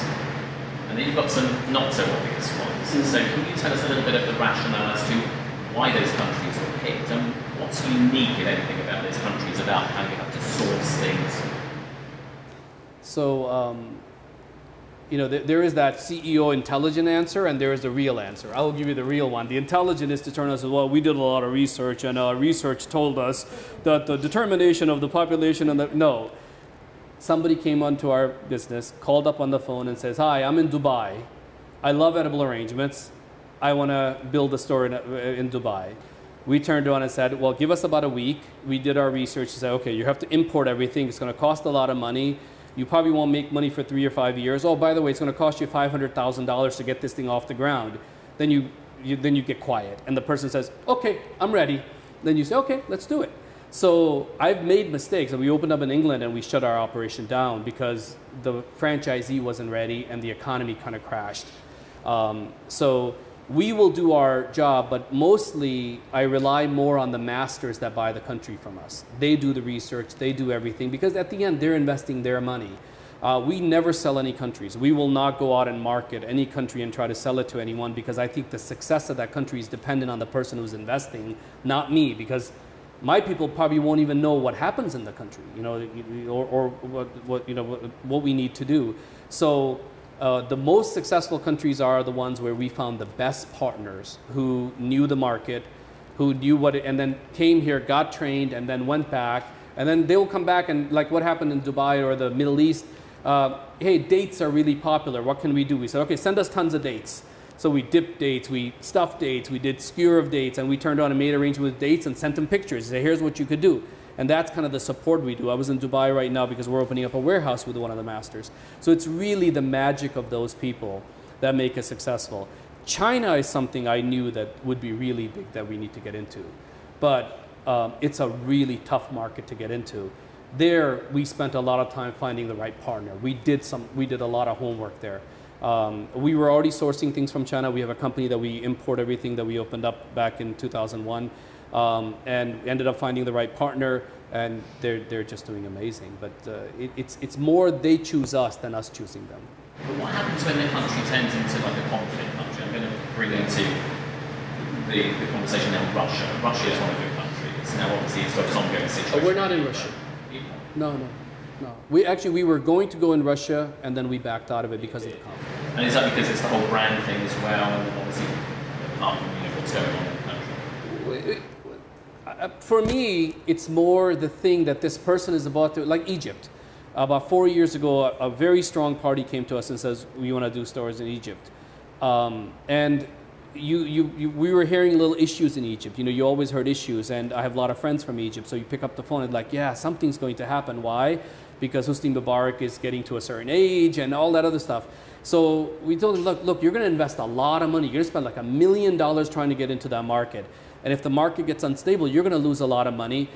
And then you've got some not so obvious ones. So can you tell us a little bit of the rationale as to why those countries were picked? And what's unique in anything about those countries about how you have to source things? So, you know, there is that CEO intelligent answer and there is the real answer. I will give you the real one. The intelligent is to turn us, well, we did a lot of research and research told us that the determination of the population and no. Somebody came onto our business, called up on the phone and says, hi, I'm in Dubai. I love edible arrangements. I want to build a store in Dubai. We turned around and said, well, give us about a week. We did our research and said, okay, you have to import everything. It's going to cost a lot of money. You probably won't make money for 3 or 5 years. Oh, by the way, it's going to cost you $500,000 to get this thing off the ground. Then you get quiet. And the person says, okay, I'm ready. Then you say, okay, let's do it. So I've made mistakes. We opened up in England and we shut our operation down because the franchisee wasn't ready and the economy kind of crashed. So we will do our job, but mostly I rely more on the masters that buy the country from us. They do the research, they do everything, because at the end they're investing their money. We never sell any countries. We will not go out and market any country and try to sell it to anyone, because I think the success of that country is dependent on the person who's investing, not me, because my people probably won't even know what happens in the country, you know, or what we need to do. So the most successful countries are the ones where we found the best partners who knew the market, who knew what it, and then came here, got trained, and then went back. And then they'll come back and like what happened in Dubai or the Middle East, hey, dates are really popular. What can we do? We said, okay, send us tons of dates. So we dipped dates, we stuffed dates, we did skewer of dates, and we turned on and made arrangements with dates and sent them pictures. Say, here's what you could do. And that's kind of the support we do. I was in Dubai right now because we're opening up a warehouse with one of the masters. So it's really the magic of those people that make us successful. China is something I knew that would be really big that we need to get into. But it's a really tough market to get into. There, we spent a lot of time finding the right partner. We did a lot of homework there. We were already sourcing things from China. We have a company that we import everything that we opened up back in 2001. And ended up finding the right partner, and they're just doing amazing. But it's more they choose us than us choosing them. But what happens when the country turns into like a conflict country? I'm going to bring into the conversation now Russia. Russia is one of your countries. Now obviously it's got its ongoing situation. Oh, we're not in Russia. No. We were going to go in Russia, and then we backed out of it because of the conflict. And is that because it's the whole brand thing as well, and obviously apart from what's going on in the country? For me, it's more the thing that this person is about to, like Egypt. About 4 years ago, a very strong party came to us and says, we want to do stores in Egypt. And we were hearing little issues in Egypt. You know, you always heard issues, and I have a lot of friends from Egypt, so you pick up the phone and like, yeah, something's going to happen. Why? Because Hosni Mubarak is getting to a certain age and all that other stuff. So we told him, look, you're going to invest a lot of money. You're going to spend like $1 million trying to get into that market. And if the market gets unstable, you're going to lose a lot of money.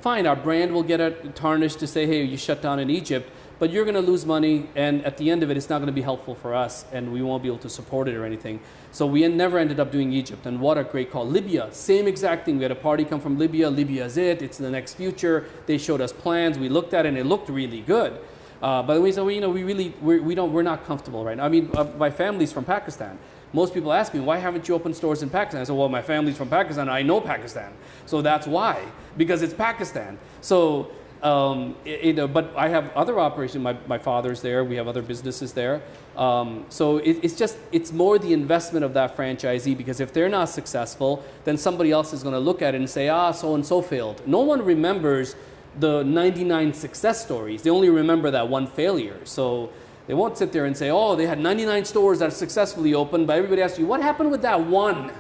Fine, our brand will get tarnished to say, hey, you shut down in Egypt, but you're going to lose money, and at the end of it, it's not going to be helpful for us, and we won't be able to support it or anything. So we never ended up doing Egypt, and what a great call. Libya, same exact thing. We had a party come from Libya. Libya is it. It's the next future. They showed us plans. We looked at it, and it looked really good. But we said, well, we're not comfortable right now. I mean, my family's from Pakistan. Most people ask me, why haven't you opened stores in Pakistan? I said, well, my family's from Pakistan. I know Pakistan. So that's why, because it's Pakistan. So, but I have other operations. My father's there. We have other businesses there. So it's more the investment of that franchisee, because if they're not successful, then somebody else is going to look at it and say, so-and-so failed. No one remembers the 99 success stories. They only remember that one failure. So they won't sit there and say, oh, they had 99 stores that successfully opened, but everybody asks you, what happened with that one?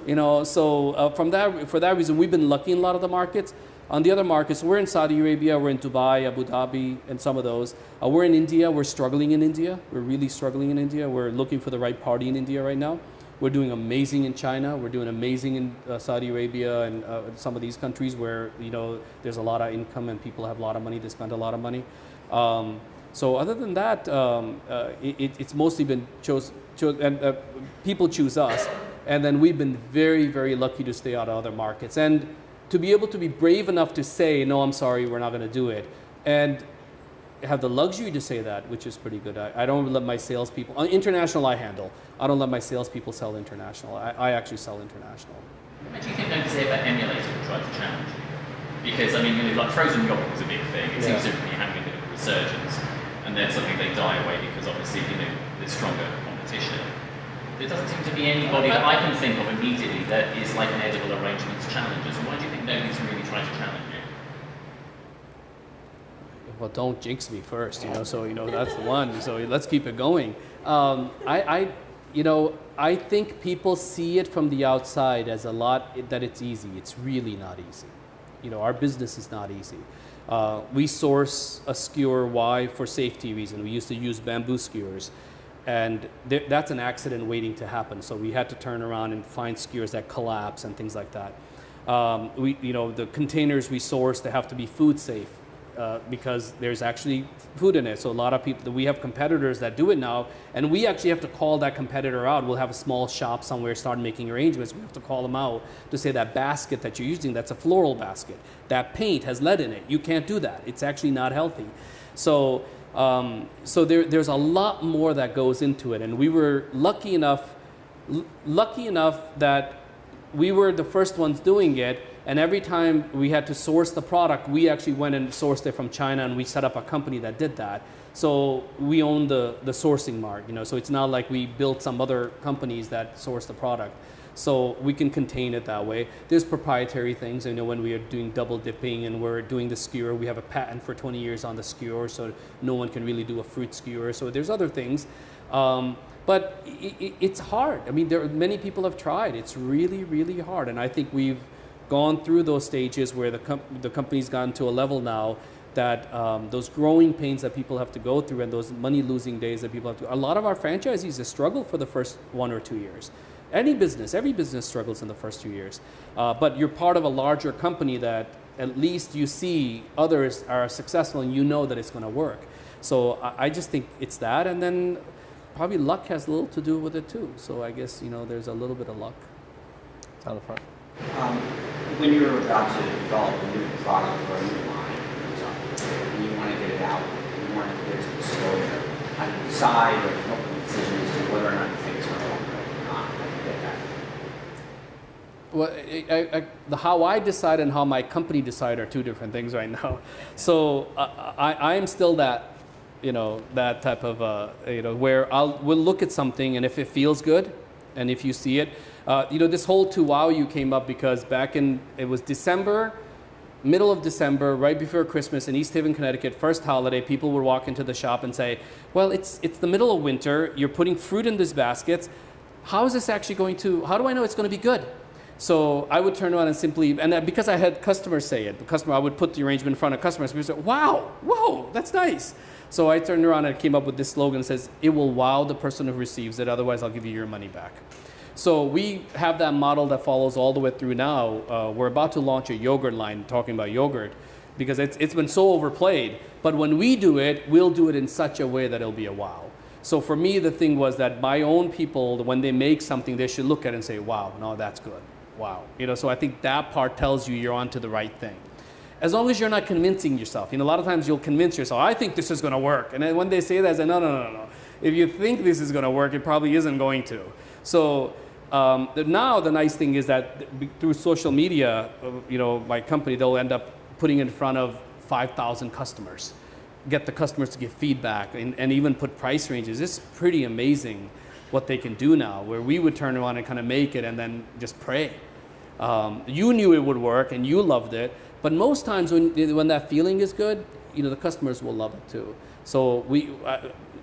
You know, so for that reason, we've been lucky in a lot of the markets. On the other markets, we're in Saudi Arabia, we're in Dubai, Abu Dhabi, and some of those. We're in India, we're struggling in India. We're really struggling in India. We're looking for the right party in India right now. We're doing amazing in China. We're doing amazing in Saudi Arabia and some of these countries where, you know, there's a lot of income and people have a lot of money. They spend a lot of money. So other than that, it's mostly been and people choose us, and then we've been very, very lucky to stay out of other markets. And to be able to be brave enough to say, no, I'm sorry, we're not going to do it. And have the luxury to say that, which is pretty good. I don't let my salespeople, international I handle. I don't let my salespeople sell international. I actually sell international. What do you think nobody's ever emulated or tried to challenge you? Because, I mean, like frozen yogurt was a big thing. It seems to be having a bit of a resurgence. And then suddenly they die away because obviously, there's stronger competition. There doesn't seem to be anybody that I can think of immediately that is like an edible arrangements challenger. So why do you think nobody's really tried to challenge you? Well, don't jinx me first, so, that's the one. So let's keep it going. I think people see it from the outside as that it's easy. It's really not easy. Our business is not easy. We source a skewer. Why? For safety reason. We used to use bamboo skewers. And that's an accident waiting to happen. So we had to turn around and find skewers that collapse and things like that. The containers we source, they have to be food safe because there's actually food in it. So a lot of people, we have competitors that do it now, and we actually have to call that competitor out. We'll have a small shop somewhere, start making arrangements. We have to call them out to say that basket that you're using, that's a floral basket. That paint has lead in it. You can't do that. It's actually not healthy. So there's a lot more that goes into it, and we were lucky enough that we were the first ones doing it, and every time we had to source the product, we actually went and sourced it from China, and we set up a company that did that. So we own the sourcing mark, so it's not like we built some other companies that source the product. So we can contain it that way. There's proprietary things. When we are doing double dipping and we're doing the skewer, we have a patent for 20 years on the skewer, so no one can really do a fruit skewer. So there's other things. But it's hard. Many people have tried. It's really, really hard. And I think we've gone through those stages where the company's gotten to a level now that those growing pains that people have to go through and those money-losing days that people have to, a lot of our franchisees have struggled for the first 1 or 2 years. Every business struggles in the first 2 years. But you're part of a larger company that at least you see others are successful and you know that it's going to work. So I just think it's that, and then probably luck has a little to do with it too. So I guess, there's a little bit of luck. It's on the front. When you're about to develop a new product or a new line, and you want to get it out, you want to get it to the exposure, how do you decide or make a decision as to whether or not you think it's going to work or not? How do you get that? Well, how I decide and how my company decide are two different things right now. So I am still that, that type of, where we'll look at something, and if it feels good, and if you see it, this whole to wow you came up because it was December, middle of December, right before Christmas in East Haven, Connecticut, first holiday, people would walk into the shop and say, well, it's the middle of winter, you're putting fruit in these baskets, how is this actually how do I know it's going to be good? So I would turn around and simply, and because I had customers say it, I would put the arrangement in front of customers, people would say, wow, whoa, that's nice. So I turned around and came up with this slogan that says, it will wow the person who receives it, otherwise I'll give you your money back. So we have that model that follows all the way through now. We're about to launch a yogurt line, talking about yogurt, because it's been so overplayed. But when we do it, we'll do it in such a way that it'll be a wow. So for me, the thing was that my own people, when they make something, they should look at it and say, wow, no, that's good. Wow. So I think that part tells you you're onto the right thing. As long as you're not convincing yourself. A lot of times you'll convince yourself, I think this is going to work. And then when they say that, I say, no. If you think this is going to work, it probably isn't going to. So now the nice thing is that through social media, my company, they'll end up putting in front of 5,000 customers, get the customers to give feedback and even put price ranges. It's pretty amazing what they can do now, where we would turn around and kind of make it and then just pray. You knew it would work and you loved it, but most times when that feeling is good, the customers will love it too. So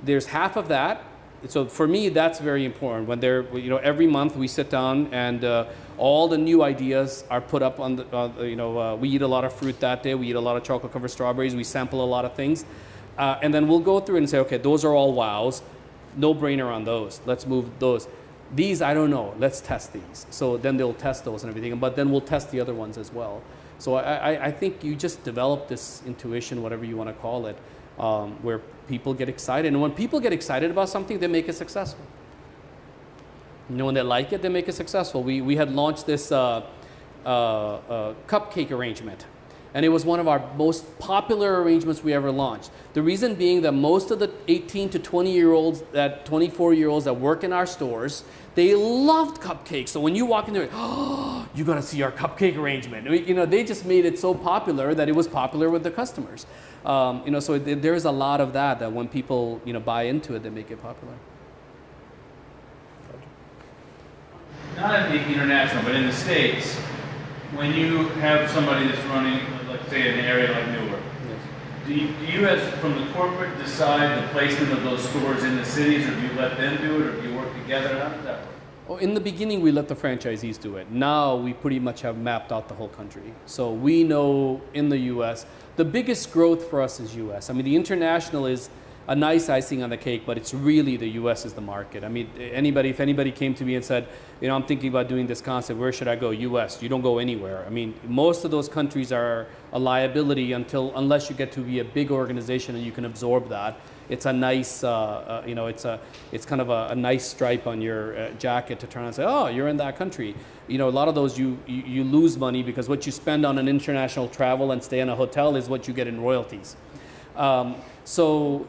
there's half of that. So for me, that's very important. When every month we sit down and all the new ideas are put up on we eat a lot of fruit that day. We eat a lot of chocolate covered strawberries. We sample a lot of things, and then we'll go through and say, okay, those are all wows. No brainer on those. Let's move those. These, I don't know. Let's test these. So then they'll test those and everything, but then we'll test the other ones as well. So I think you just develop this intuition, whatever you want to call it, where people get excited. And when people get excited about something, they make it successful. You know, when they like it, they make it successful. We had launched this cupcake arrangement, and it was one of our most popular arrangements we ever launched. The reason being that most of the 18 to 20-year-olds, 24-year-olds that work in our stores, they loved cupcakes. So when you walk in there, oh, you got to see our cupcake arrangement. You know, they just made it so popular that it was popular with the customers. You know, so there's a lot of that when people, you know, buy into it, they make it popular. Not in the international, but in the States, when you have somebody that's running, let's say, an area like Newark, Yes. do you as from the corporate decide the placement of those stores in the cities, or do you let them do it, or do you work together? How does that work? Well, in the beginning, we let the franchisees do it. Now we pretty much have mapped out the whole country. So we know in the U.S., the biggest growth for us is U.S. I mean, the international is a nice icing on the cake, but it's really the U.S. is the market. I mean, if anybody came to me and said, you know, I'm thinking about doing this concept, where should I go? U.S. You don't go anywhere. I mean, most of those countries are a liability unless you get to be a big organization and you can absorb that. It's a nice, you know, it's kind of a nice stripe on your jacket to turn and say, oh, you're in that country. You know, a lot of those you lose money because what you spend on an international travel and stay in a hotel is what you get in royalties. So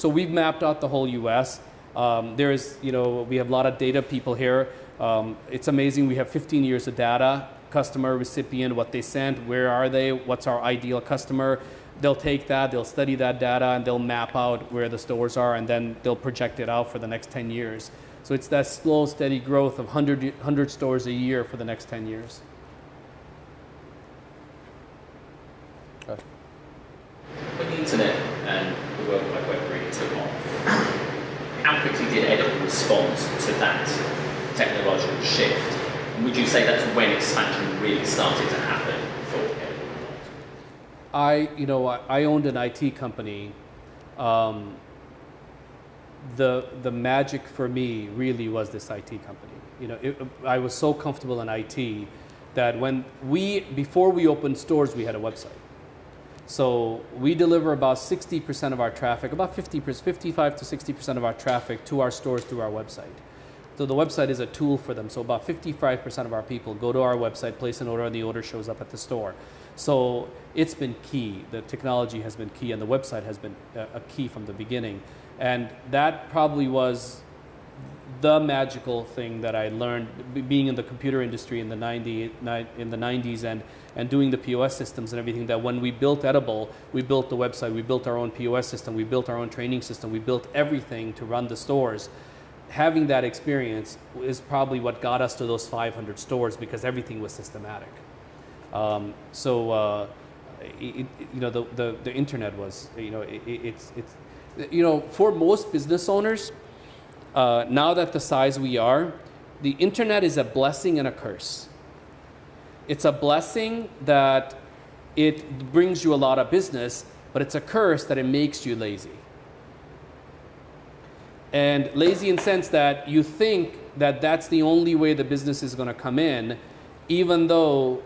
we've mapped out the whole U.S. You know, we have a lot of data people here. It's amazing. We have 15 years of data, customer, recipient, what they sent, where are they, what's our ideal customer. They'll take that, they'll study that data, and they'll map out where the stores are, and then they'll project it out for the next 10 years. So it's that slow, steady growth of 100 stores a year for the next 10 years. Okay. When the internet and the World Wide Web really took off, how quickly did Edible respond to that technological shift? And would you say that's when expansion really started to happen for Edible? I owned an IT company. The magic for me really was this IT company. You know, I was so comfortable in IT that before we opened stores, we had a website. So we deliver about 60% of our traffic, about 55 to 60% of our traffic to our stores through our website. So the website is a tool for them. So about 55% of our people go to our website, place an order, and the order shows up at the store. So it's been key. The technology has been key, and the website has been a key from the beginning. And that probably was the magical thing that I learned being in the computer industry in the 90s and doing the POS systems and everything, that when we built Edible, we built the website, we built our own POS system, we built our own training system, we built everything to run the stores. Having that experience is probably what got us to those 500 stores, because everything was systematic. The internet was, for most business owners, now that the size we are, the internet is a blessing and a curse. It's a blessing that it brings you a lot of business, but it's a curse that it makes you lazy. And lazy in the sense that you think that that's the only way the business is going to come in, even though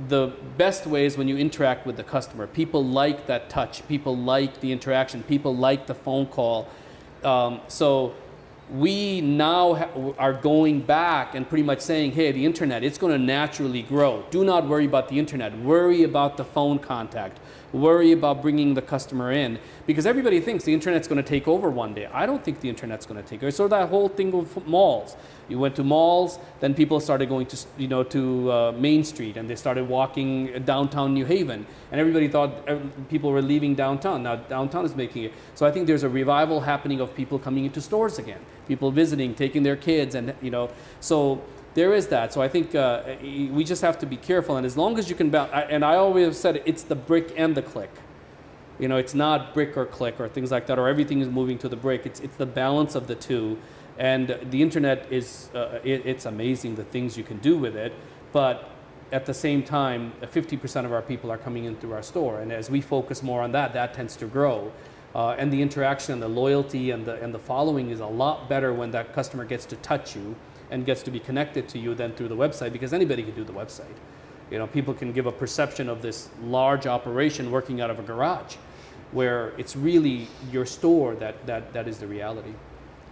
the best way is when you interact with the customer. People like that touch. People like the interaction. People like the phone call. So we now are going back and pretty much saying, hey, the internet, it's going to naturally grow. Do not worry about the internet. Worry about the phone contact. Worry about bringing the customer in, because everybody thinks the internet's going to take over one day. I don't think the internet's going to take over. So that whole thing with malls, you went to malls, then people started going to Main Street, and they started walking downtown New Haven, and everybody thought people were leaving downtown. Now downtown is making it. So I think there's a revival happening of people coming into stores again, people visiting, taking their kids, and so there is that. So I think we just have to be careful, and as long as you can and I always have said it's the brick and the click. It's not brick or click or things like that, or everything is moving to the brick. It's the balance of the two, and the internet is it's amazing the things you can do with it, but at the same time, 50% of our people are coming in through our store, and as we focus more on that, that tends to grow. And the interaction and the loyalty and the following is a lot better when that customer gets to touch you and gets to be connected to you than through the website, because anybody can do the website. People can give a perception of this large operation working out of a garage. where it's really your store that is the reality.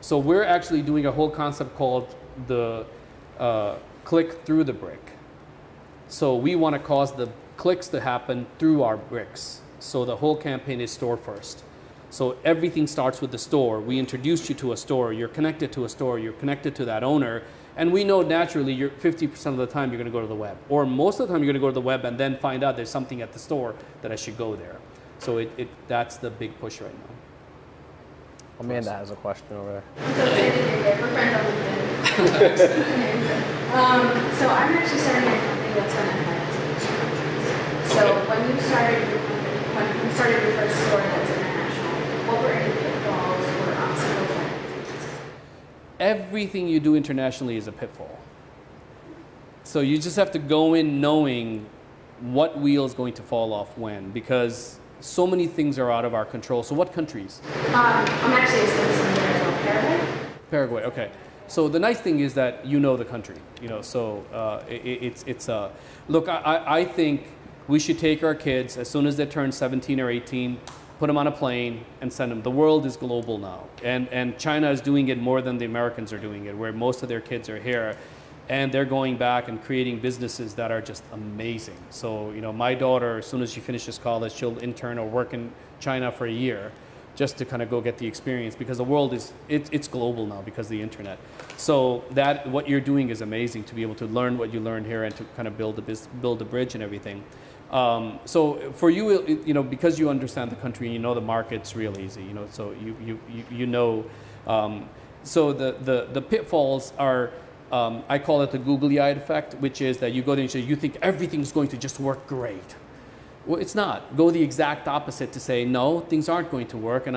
So we're actually doing a whole concept called the click through the brick. So we want to cause the clicks to happen through our bricks. So the whole campaign is store first. So everything starts with the store. We introduced you to a store. You're connected to a store. You're connected to that owner. And we know naturally you're 50% of the time you're going to go to the web. Or most of the time you're going to go to the web and then find out there's something at the store that I should go there. So that's the big push right now. Amanda has a question over there. I'm so excited to hear that. We're friends on LinkedIn. So I'm actually starting a company that's going to head to these countries. So when you started your first store that's international, what were any pitfalls or obstacles that you faced? Everything you do internationally is a pitfall. So you just have to go in knowing what wheel is going to fall off when, because so many things are out of our control. So what countries? I'm actually a citizen there as well. Paraguay? Paraguay, okay. So the nice thing is that you know the country, so look, I think we should take our kids as soon as they turn 17 or 18, put them on a plane and send them. The world is global now. And China is doing it more than the Americans are doing it, where most of their kids are here. And they're going back and creating businesses that are just amazing. So, my daughter, as soon as she finishes college, she'll intern or work in China for a year just to kind of go get the experience, because the world it's global now because of the internet. So what you're doing is amazing, to be able to learn what you learned here and to kind of build a bridge and everything. So for you, because you understand the country and you know the market's real easy, so so the pitfalls are, I call it the googly-eyed effect, which is that you go there and you think everything's going to just work great. Well, it's not. Go the exact opposite to say, no, things aren't going to work, and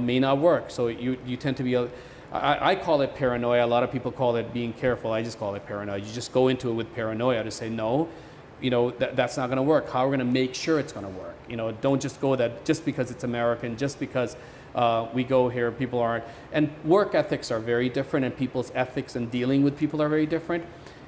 may not work. So you tend to be, I call it paranoia. A lot of people call it being careful. I just call it paranoia. You just go into it with paranoia to say, no, that's not going to work. How are we going to make sure it's going to work? Don't just go that just because it's American, just because we go here, people aren't. And work ethics are very different, and people's ethics and dealing with people are very different.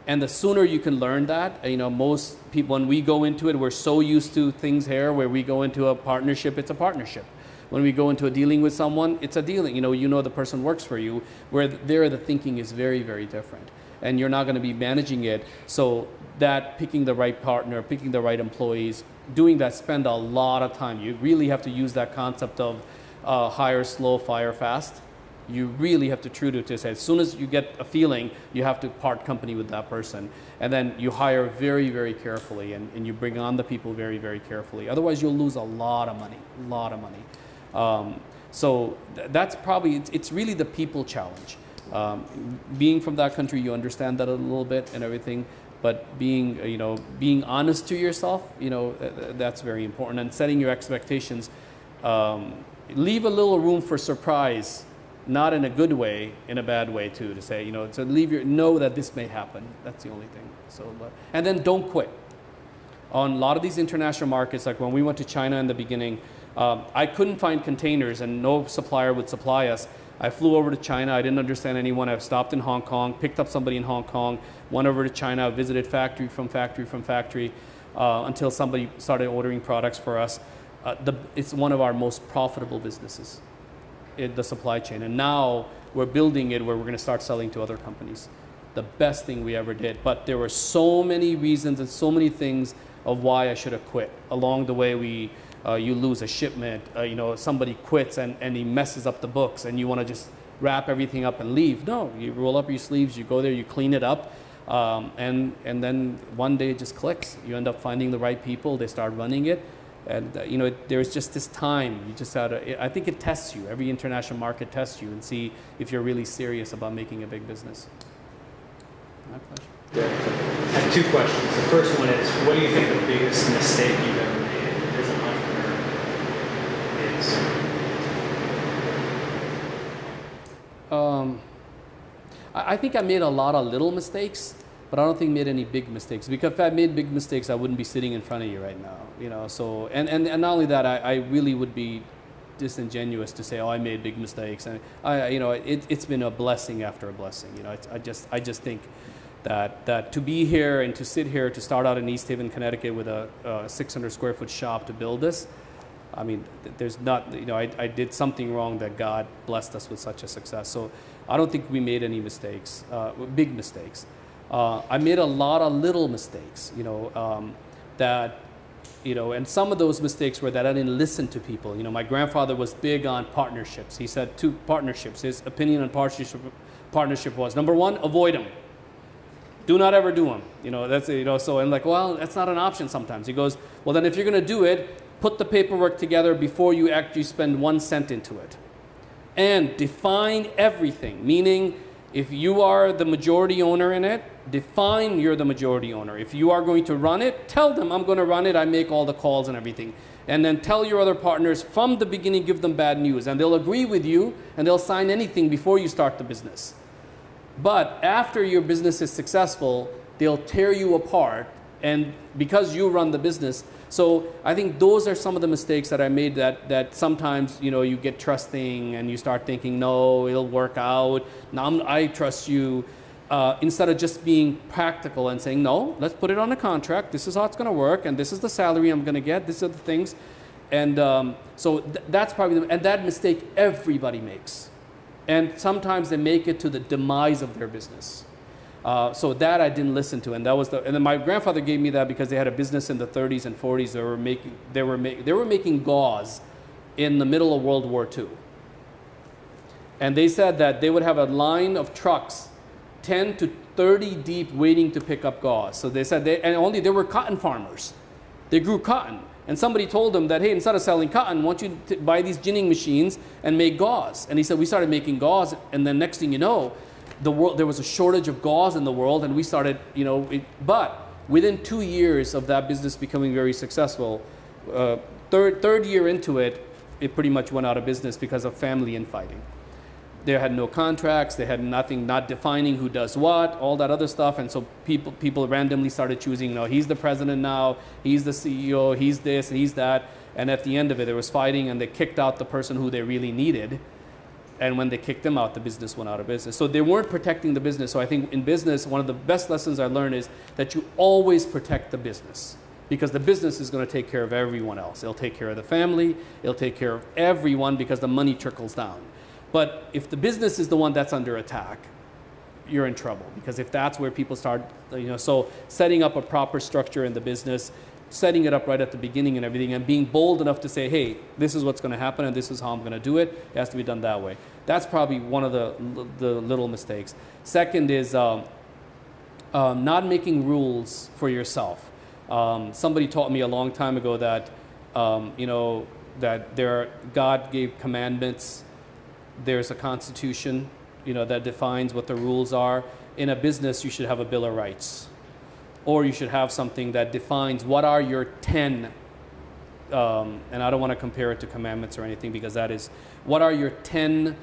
And the sooner you can learn that, most people, when we go into it, we're so used to things here where we go into a partnership, it's a partnership. When we go into a dealing with someone, it's a dealing. The person works for you, where there the thinking is very, very different. And you're not going to be managing it. So that picking the right partner, picking the right employees, doing that, spend a lot of time. You really have to use that concept of hire slow, fire fast. You really have to to say, as soon as you get a feeling, you have to part company with that person. And then you hire very, very carefully, and you bring on the people very, very carefully. Otherwise, you'll lose a lot of money, So that's probably, it's really the people challenge. Being from that country, you understand that a little bit and everything, but being honest to yourself, that's very important. And setting your expectations, leave a little room for surprise. Not in a good way, in a bad way too, to say, so know that this may happen. That's the only thing. So, and then don't quit. On a lot of these international markets, like when we went to China in the beginning, I couldn't find containers and no supplier would supply us. I flew over to China. I didn't understand anyone. I stopped in Hong Kong, picked up somebody in Hong Kong, went over to China, visited factory from factory, until somebody started ordering products for us. It's one of our most profitable businesses, the supply chain. And now we're building it where we're going to start selling to other companies. The best thing we ever did. But there were so many reasons and so many things of why I should have quit. Along the way, you lose a shipment, somebody quits and he messes up the books and you want to just wrap everything up and leave. No, you roll up your sleeves, you go there, you clean it up, and then one day it just clicks. You end up finding the right people, they start running it. And there's just this time. You just I think it tests you. Every international market tests you and see if you're really serious about making a big business. My pleasure. I have two questions. The first one is, what do you think the biggest mistake you've ever made as an entrepreneur is? I think I made a lot of little mistakes, but I don't think I made any big mistakes, because if I made big mistakes, I wouldn't be sitting in front of you right now. So and not only that, I really would be disingenuous to say, oh, I made big mistakes. And it's been a blessing after a blessing. I just think that to be here and to sit here, to start out in East Haven, Connecticut with a 600 square foot shop to build this, I mean, there's not, you know, I did something wrong that God blessed us with such a success. So I don't think we made any mistakes, big mistakes. I made a lot of little mistakes, you know, that, you know, and some of those mistakes were that I didn't listen to people. You know, my grandfather was big on partnerships. He said 2 partnerships. His opinion on partnership was, number 1, avoid them. Do not ever do them. You know, that's, you know, so I'm like, well, that's not an option sometimes. He goes, well, then if you're going to do it, put the paperwork together before you actually spend 1 cent into it. And define everything, meaning if you are the majority owner in it, define you're the majority owner. If you are going to run it, tell them I'm going to run it, I make all the calls and everything. And then tell your other partners from the beginning, give them bad news. And they'll agree with you and they'll sign anything before you start the business. But after your business is successful, they'll tear you apart, and because you run the business. So I think those are some of the mistakes that I made, that sometimes, you know, you get trusting and you start thinking, no, it'll work out. Now I trust you. Instead of just being practical and saying, no, let's put it on a contract. This is how it's going to work, and this is the salary I'm going to get. These are the things. And so that's probably, and that mistake everybody makes. And sometimes they make it to the demise of their business. So that I didn't listen to, and that was and then my grandfather gave me that because they had a business in the 30s and 40s. They were making gauze in the middle of World War II. And they said that they would have a line of trucks 10 to 30 deep waiting to pick up gauze. So they said they were cotton farmers. They grew cotton. And somebody told them that, hey, instead of selling cotton, I want you to buy these ginning machines and make gauze. And he said, we started making gauze, and then next thing you know, there was a shortage of gauze in the world, and we started, you know, but within 2 years of that business becoming very successful, third year into it, it pretty much went out of business because of family infighting. They had no contracts, they had nothing, not defining who does what, all that other stuff, and so people randomly started choosing, no, he's the president now, he's the CEO, he's this, he's that, and at the end of it, there was fighting, and they kicked out the person who they really needed, and when they kicked them out, the business went out of business. So they weren't protecting the business. So I think in business, one of the best lessons I learned is that you always protect the business, because the business is going to take care of everyone else. It'll take care of the family, it'll take care of everyone, because the money trickles down. But if the business is the one that's under attack, you're in trouble, because if that's where people start, you know, so setting up a proper structure in the business, setting it up right at the beginning and everything, and being bold enough to say, hey, this is what's going to happen and this is how I'm going to do it, it has to be done that way. That's probably one of the little mistakes. Second is not making rules for yourself. Somebody taught me a long time ago that, you know, that God gave commandments. There's a constitution, you know, that defines what the rules are. In a business, you should have a Bill of Rights, or you should have something that defines what are your 10, and I don't want to compare it to commandments or anything, because that is, what are your 10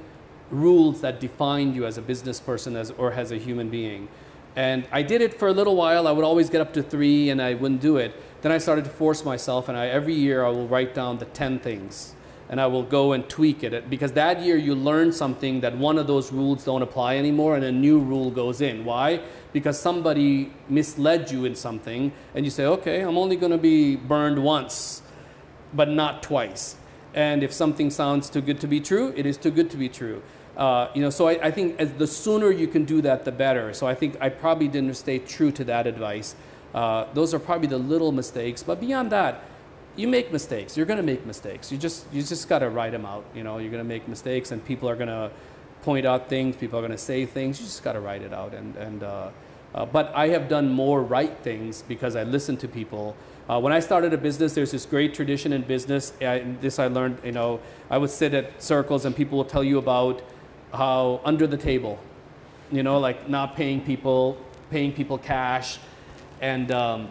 rules that define you as a business person or as a human being. And I did it for a little while. I would always get up to 3 and I wouldn't do it. Then I started to force myself, and every year I will write down the 10 things. And I will go and tweak it, because that year you learn something that one of those rules don't apply anymore, and a new rule goes in. Why? Because somebody misled you in something, and you say, okay, I'm only going to be burned once, but not twice. And if something sounds too good to be true, it is too good to be true. You know, so I think the sooner you can do that, the better. So I think I probably didn't stay true to that advice. Those are probably the little mistakes, but beyond that, you make mistakes. You're going to make mistakes. You just got to write them out. You know, you're going to make mistakes, and people are going to point out things. People are going to say things. You just got to write it out. But I have done more right things because I listen to people. When I started a business, there's this great tradition in business. This I learned. You know, I would sit at circles, and people will tell you about how under the table, you know, like not paying people cash, and.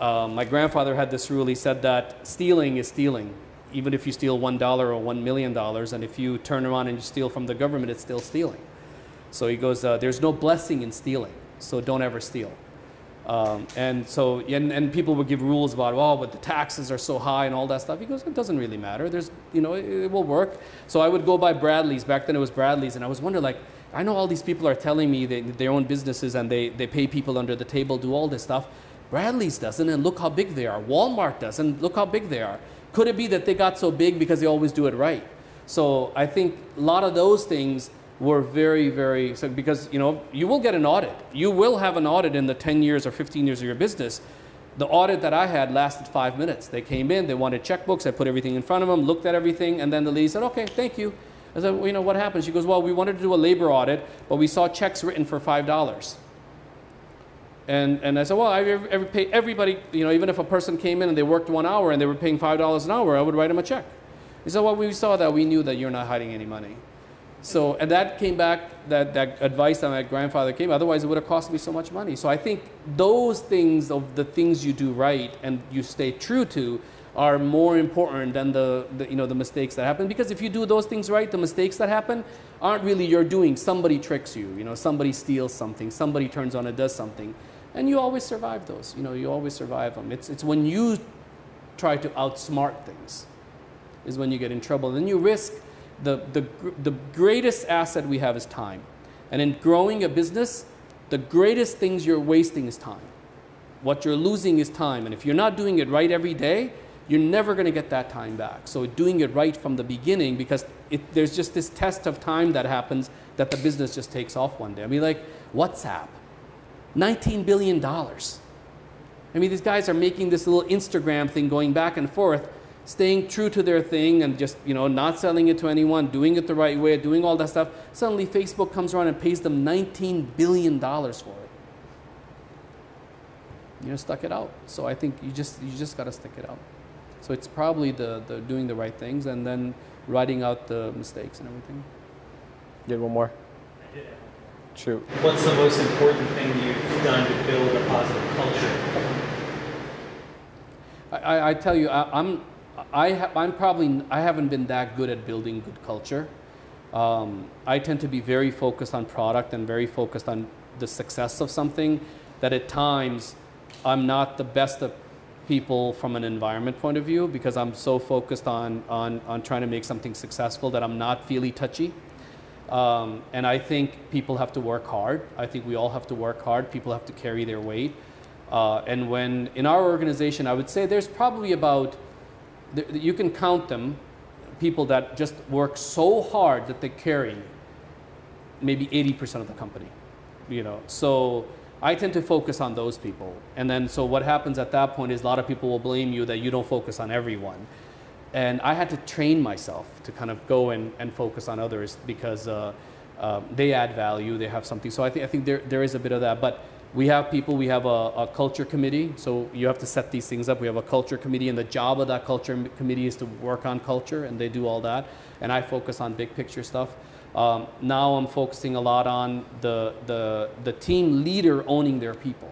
My grandfather had this rule. He said that stealing is stealing, even if you steal $1 or $1 million, and if you turn around and you steal from the government, it's still stealing. So he goes, there's no blessing in stealing, so don't ever steal. And people would give rules about, oh, but the taxes are so high and all that stuff. He goes, it doesn't really matter. There's, you know, it will work. So I would go by Bradley's. Back then it was Bradley's, and I was wondering, like, I know all these people are telling me they own businesses and they pay people under the table, do all this stuff. Bradley's doesn't, and look how big they are. Walmart doesn't, look how big they are. Could it be that they got so big because they always do it right? So I think a lot of those things were very, very, so because you will get an audit. You will have an audit in the 10 years or 15 years of your business. The audit that I had lasted 5 minutes. They came in, they wanted checkbooks, I put everything in front of them, looked at everything, and then the lady said, okay, thank you. I said, well, what happened? She goes, well, we wanted to do a labor audit, but we saw checks written for $5. And I said, well, I ever pay everybody, even if a person came in and they worked 1 hour and they were paying $5 an hour, I would write them a check. He said, well, we saw that, we knew that you're not hiding any money. So, and that came back, that advice that my grandfather gave, otherwise it would have cost me so much money. So I think those things, of the things you do right and you stay true to, are more important than the mistakes that happen. Because if you do those things right, the mistakes that happen aren't really your doing. Somebody tricks you, somebody steals something, somebody turns on and does something. And you always survive those, you always survive them. It's when you try to outsmart things is when you get in trouble. Then you risk. The greatest asset we have is time. And in growing a business, the greatest things you're wasting is time. What you're losing is time. And if you're not doing it right every day, you're never going to get that time back. So doing it right from the beginning, because there's just this test of time that happens that the business just takes off one day. I mean, like WhatsApp, $19 billion. I mean, these guys are making this little Instagram thing going back and forth, staying true to their thing and just, not selling it to anyone, doing it the right way, doing all that stuff. Suddenly Facebook comes around and pays them $19 billion for it. Stuck it out. So I think you just got to stick it out. So it's probably the doing the right things and then writing out the mistakes and everything. You had one more? I did. Shoot. What's the most important thing you've done to build a positive culture? I tell you, I haven't been that good at building good culture. I tend to be very focused on product and very focused on the success of something, that at times I'm not the best of people from an environment point of view, because I'm so focused on trying to make something successful that I'm not feely touchy. And I think people have to work hard. I think we all have to work hard. People have to carry their weight. And when in our organization, I would say there's probably about, you can count them, people that just work so hard that they carry maybe 80% of the company, So I tend to focus on those people. And then, so what happens at that point is a lot of people will blame you that you don't focus on everyone. And I had to train myself to kind of go and focus on others, because they add value, they have something. So I think there is a bit of that. But we have people, we have a culture committee, so you have to set these things up. We have a culture committee, and the job of that culture committee is to work on culture, and they do all that. And I focus on big picture stuff. Now I'm focusing a lot on the team leader owning their people.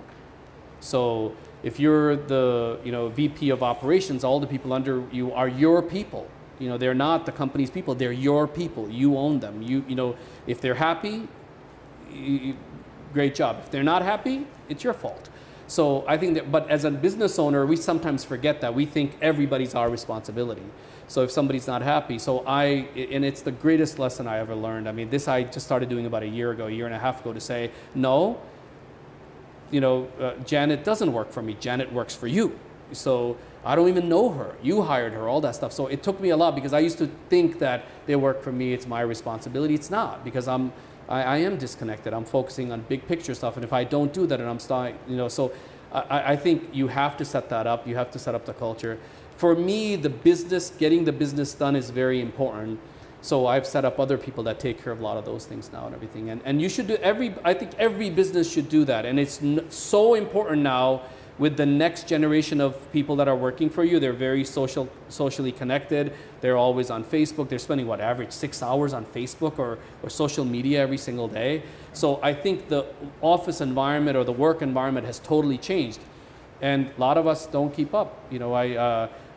So if you're the VP of operations, all the people under you are your people. They're not the company's people, they're your people. You own them. If they're happy, great job. If they're not happy, it's your fault. So I think that, but as a business owner, we sometimes forget that. We think everybody's our responsibility. So if somebody's not happy, and it's the greatest lesson I ever learned. I mean, this I just started doing about a year and a half ago, to say, no, Janet doesn't work for me. Janet works for you. So I don't even know her. You hired her, all that stuff. So it took me a lot, because I used to think that they work for me, it's my responsibility. It's not, because I am disconnected. I'm focusing on big picture stuff, and if I don't do that, and I'm starting, so I think you have to set that up. You have to set up the culture. For me, getting the business done is very important. So I've set up other people that take care of a lot of those things now and everything. And you should do I think every business should do that. And it's so important now with the next generation of people that are working for you. They're very socially connected. They're always on Facebook. They're spending, average 6 hours on Facebook or social media every single day. So I think the office environment or the work environment has totally changed. And a lot of us don't keep up.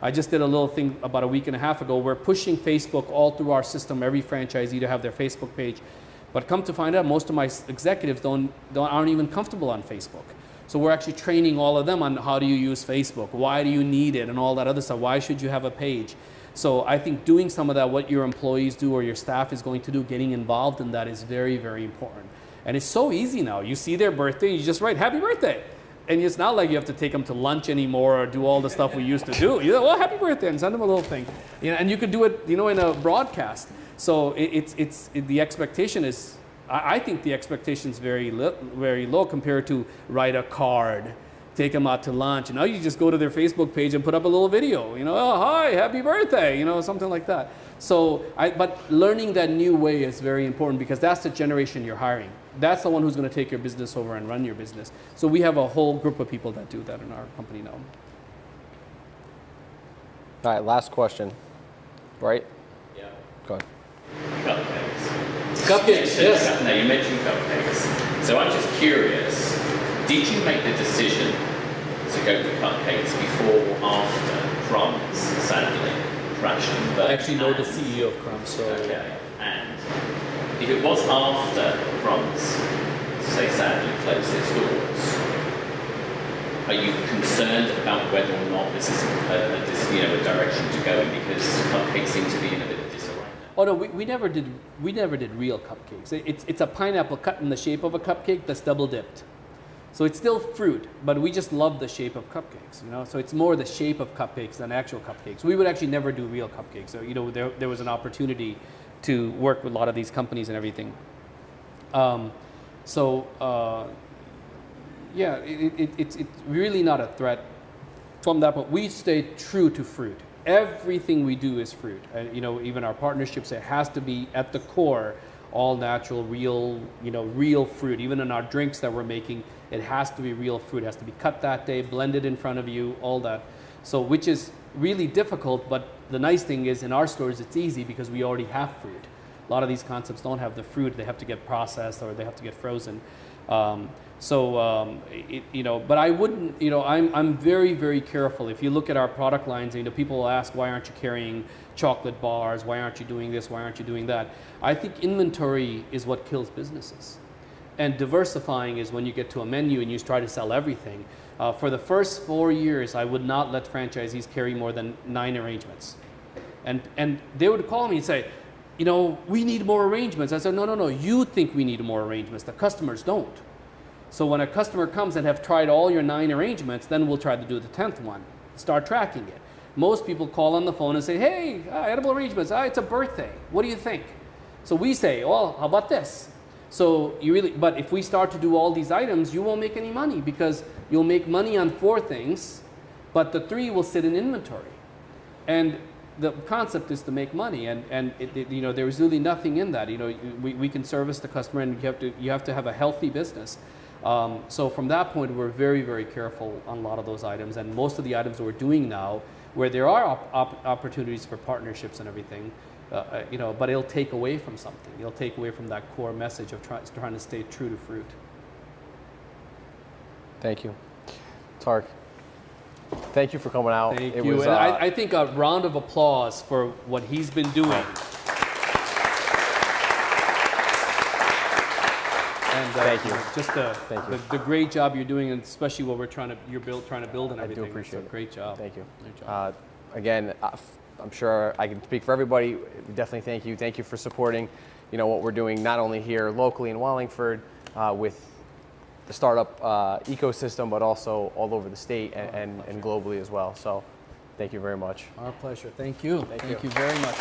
I just did a little thing about a week and a half ago. We're pushing Facebook all through our system, every franchisee to have their Facebook page. But come to find out, most of my executives aren't even comfortable on Facebook. So we're actually training all of them on how do you use Facebook, why do you need it, and all that other stuff. Why should you have a page? So I think doing some of that, what your employees do or your staff is going to do, getting involved in that is very, very important. And it's so easy now. You see their birthday, you just write, happy birthday. And it's not like you have to take them to lunch anymore or do all the stuff we used to do. You know, well, happy birthday, and send them a little thing. You know, and you could do it, you know, in a broadcast. So the expectation is, I think the expectation is very low compared to write a card, take them out to lunch. And now you just go to their Facebook page and put up a little video. You know, oh, hi, happy birthday, you know, something like that. So, but learning that new way is very important because that's the generation you're hiring. That's the one who's going to take your business over and run your business. So we have a whole group of people that do that in our company now. All right, last question. Right? Yeah. Go ahead. Cupcakes. Cupcakes, yes. No, you mentioned cupcakes. So I'm just curious, did you make the decision to go for cupcakes before or after Crumbs, sadly, crashed and burned? I actually know the CEO of Crumbs, so... Okay, and if it was after Crumbs, say sadly, closed its doors, are you concerned about whether or not this is a direction to go in because cupcakes seem to be in a bit of disarray now? Oh no, we never did real cupcakes. It's a pineapple cut in the shape of a cupcake that's double dipped. So it's still fruit, but we just love the shape of cupcakes, you know. So it's more the shape of cupcakes than actual cupcakes. We would actually never do real cupcakes. So, you know, there was an opportunity to work with a lot of these companies and everything. Yeah, it's really not a threat from that point. We stay true to fruit. Everything we do is fruit. You know, even our partnerships, it has to be at the core, all natural, real, you know, real fruit. Even in our drinks that we're making, it has to be real fruit. It has to be cut that day, blended in front of you, all that. So, which is really difficult, but the nice thing is in our stores, it's easy because we already have fruit. A lot of these concepts don't have the fruit. They have to get processed or they have to get frozen. You know, but I wouldn't, you know, I'm very, very careful. If you look at our product lines, you know, people will ask, why aren't you carrying chocolate bars? Why aren't you doing this? Why aren't you doing that? I think inventory is what kills businesses. And diversifying is when you get to a menu and you try to sell everything. For the first 4 years, I would not let franchisees carry more than 9 arrangements. And they would call me and say, you know, we need more arrangements. I said, no, you think we need more arrangements. The customers don't. So when a customer comes and have tried all your 9 arrangements, then we'll try to do the 10th one. Start tracking it. Most people call on the phone and say, hey, edible arrangements, it's a birthday. What do you think? So we say, well, how about this? So but if we start to do all these items, you won't make any money because you'll make money on 4 things, but the 3 will sit in inventory. And the concept is to make money, and you know, there's really nothing in that. You know, we can service the customer, and you have to have a healthy business. So from that point, we're very, very careful on a lot of those items, and most of the items we're doing now, where there are opportunities for partnerships and everything, you know, but it'll take away from something. It'll take away from that core message of trying to stay true to fruit. Thank you, Tariq. Thank you for coming out. Thank you. And I think a round of applause for what he's been doing. And thank you. Just the great job you're doing, and especially what you're trying to build and everything. I do appreciate it. Great job. Thank you. Great job. Again, I'm sure I can speak for everybody. Definitely thank you. Thank you for supporting, you know, what we're doing not only here locally in Wallingford with the startup ecosystem, but also all over the state and globally as well. So thank you very much. Our pleasure. Thank you. Thank you very much.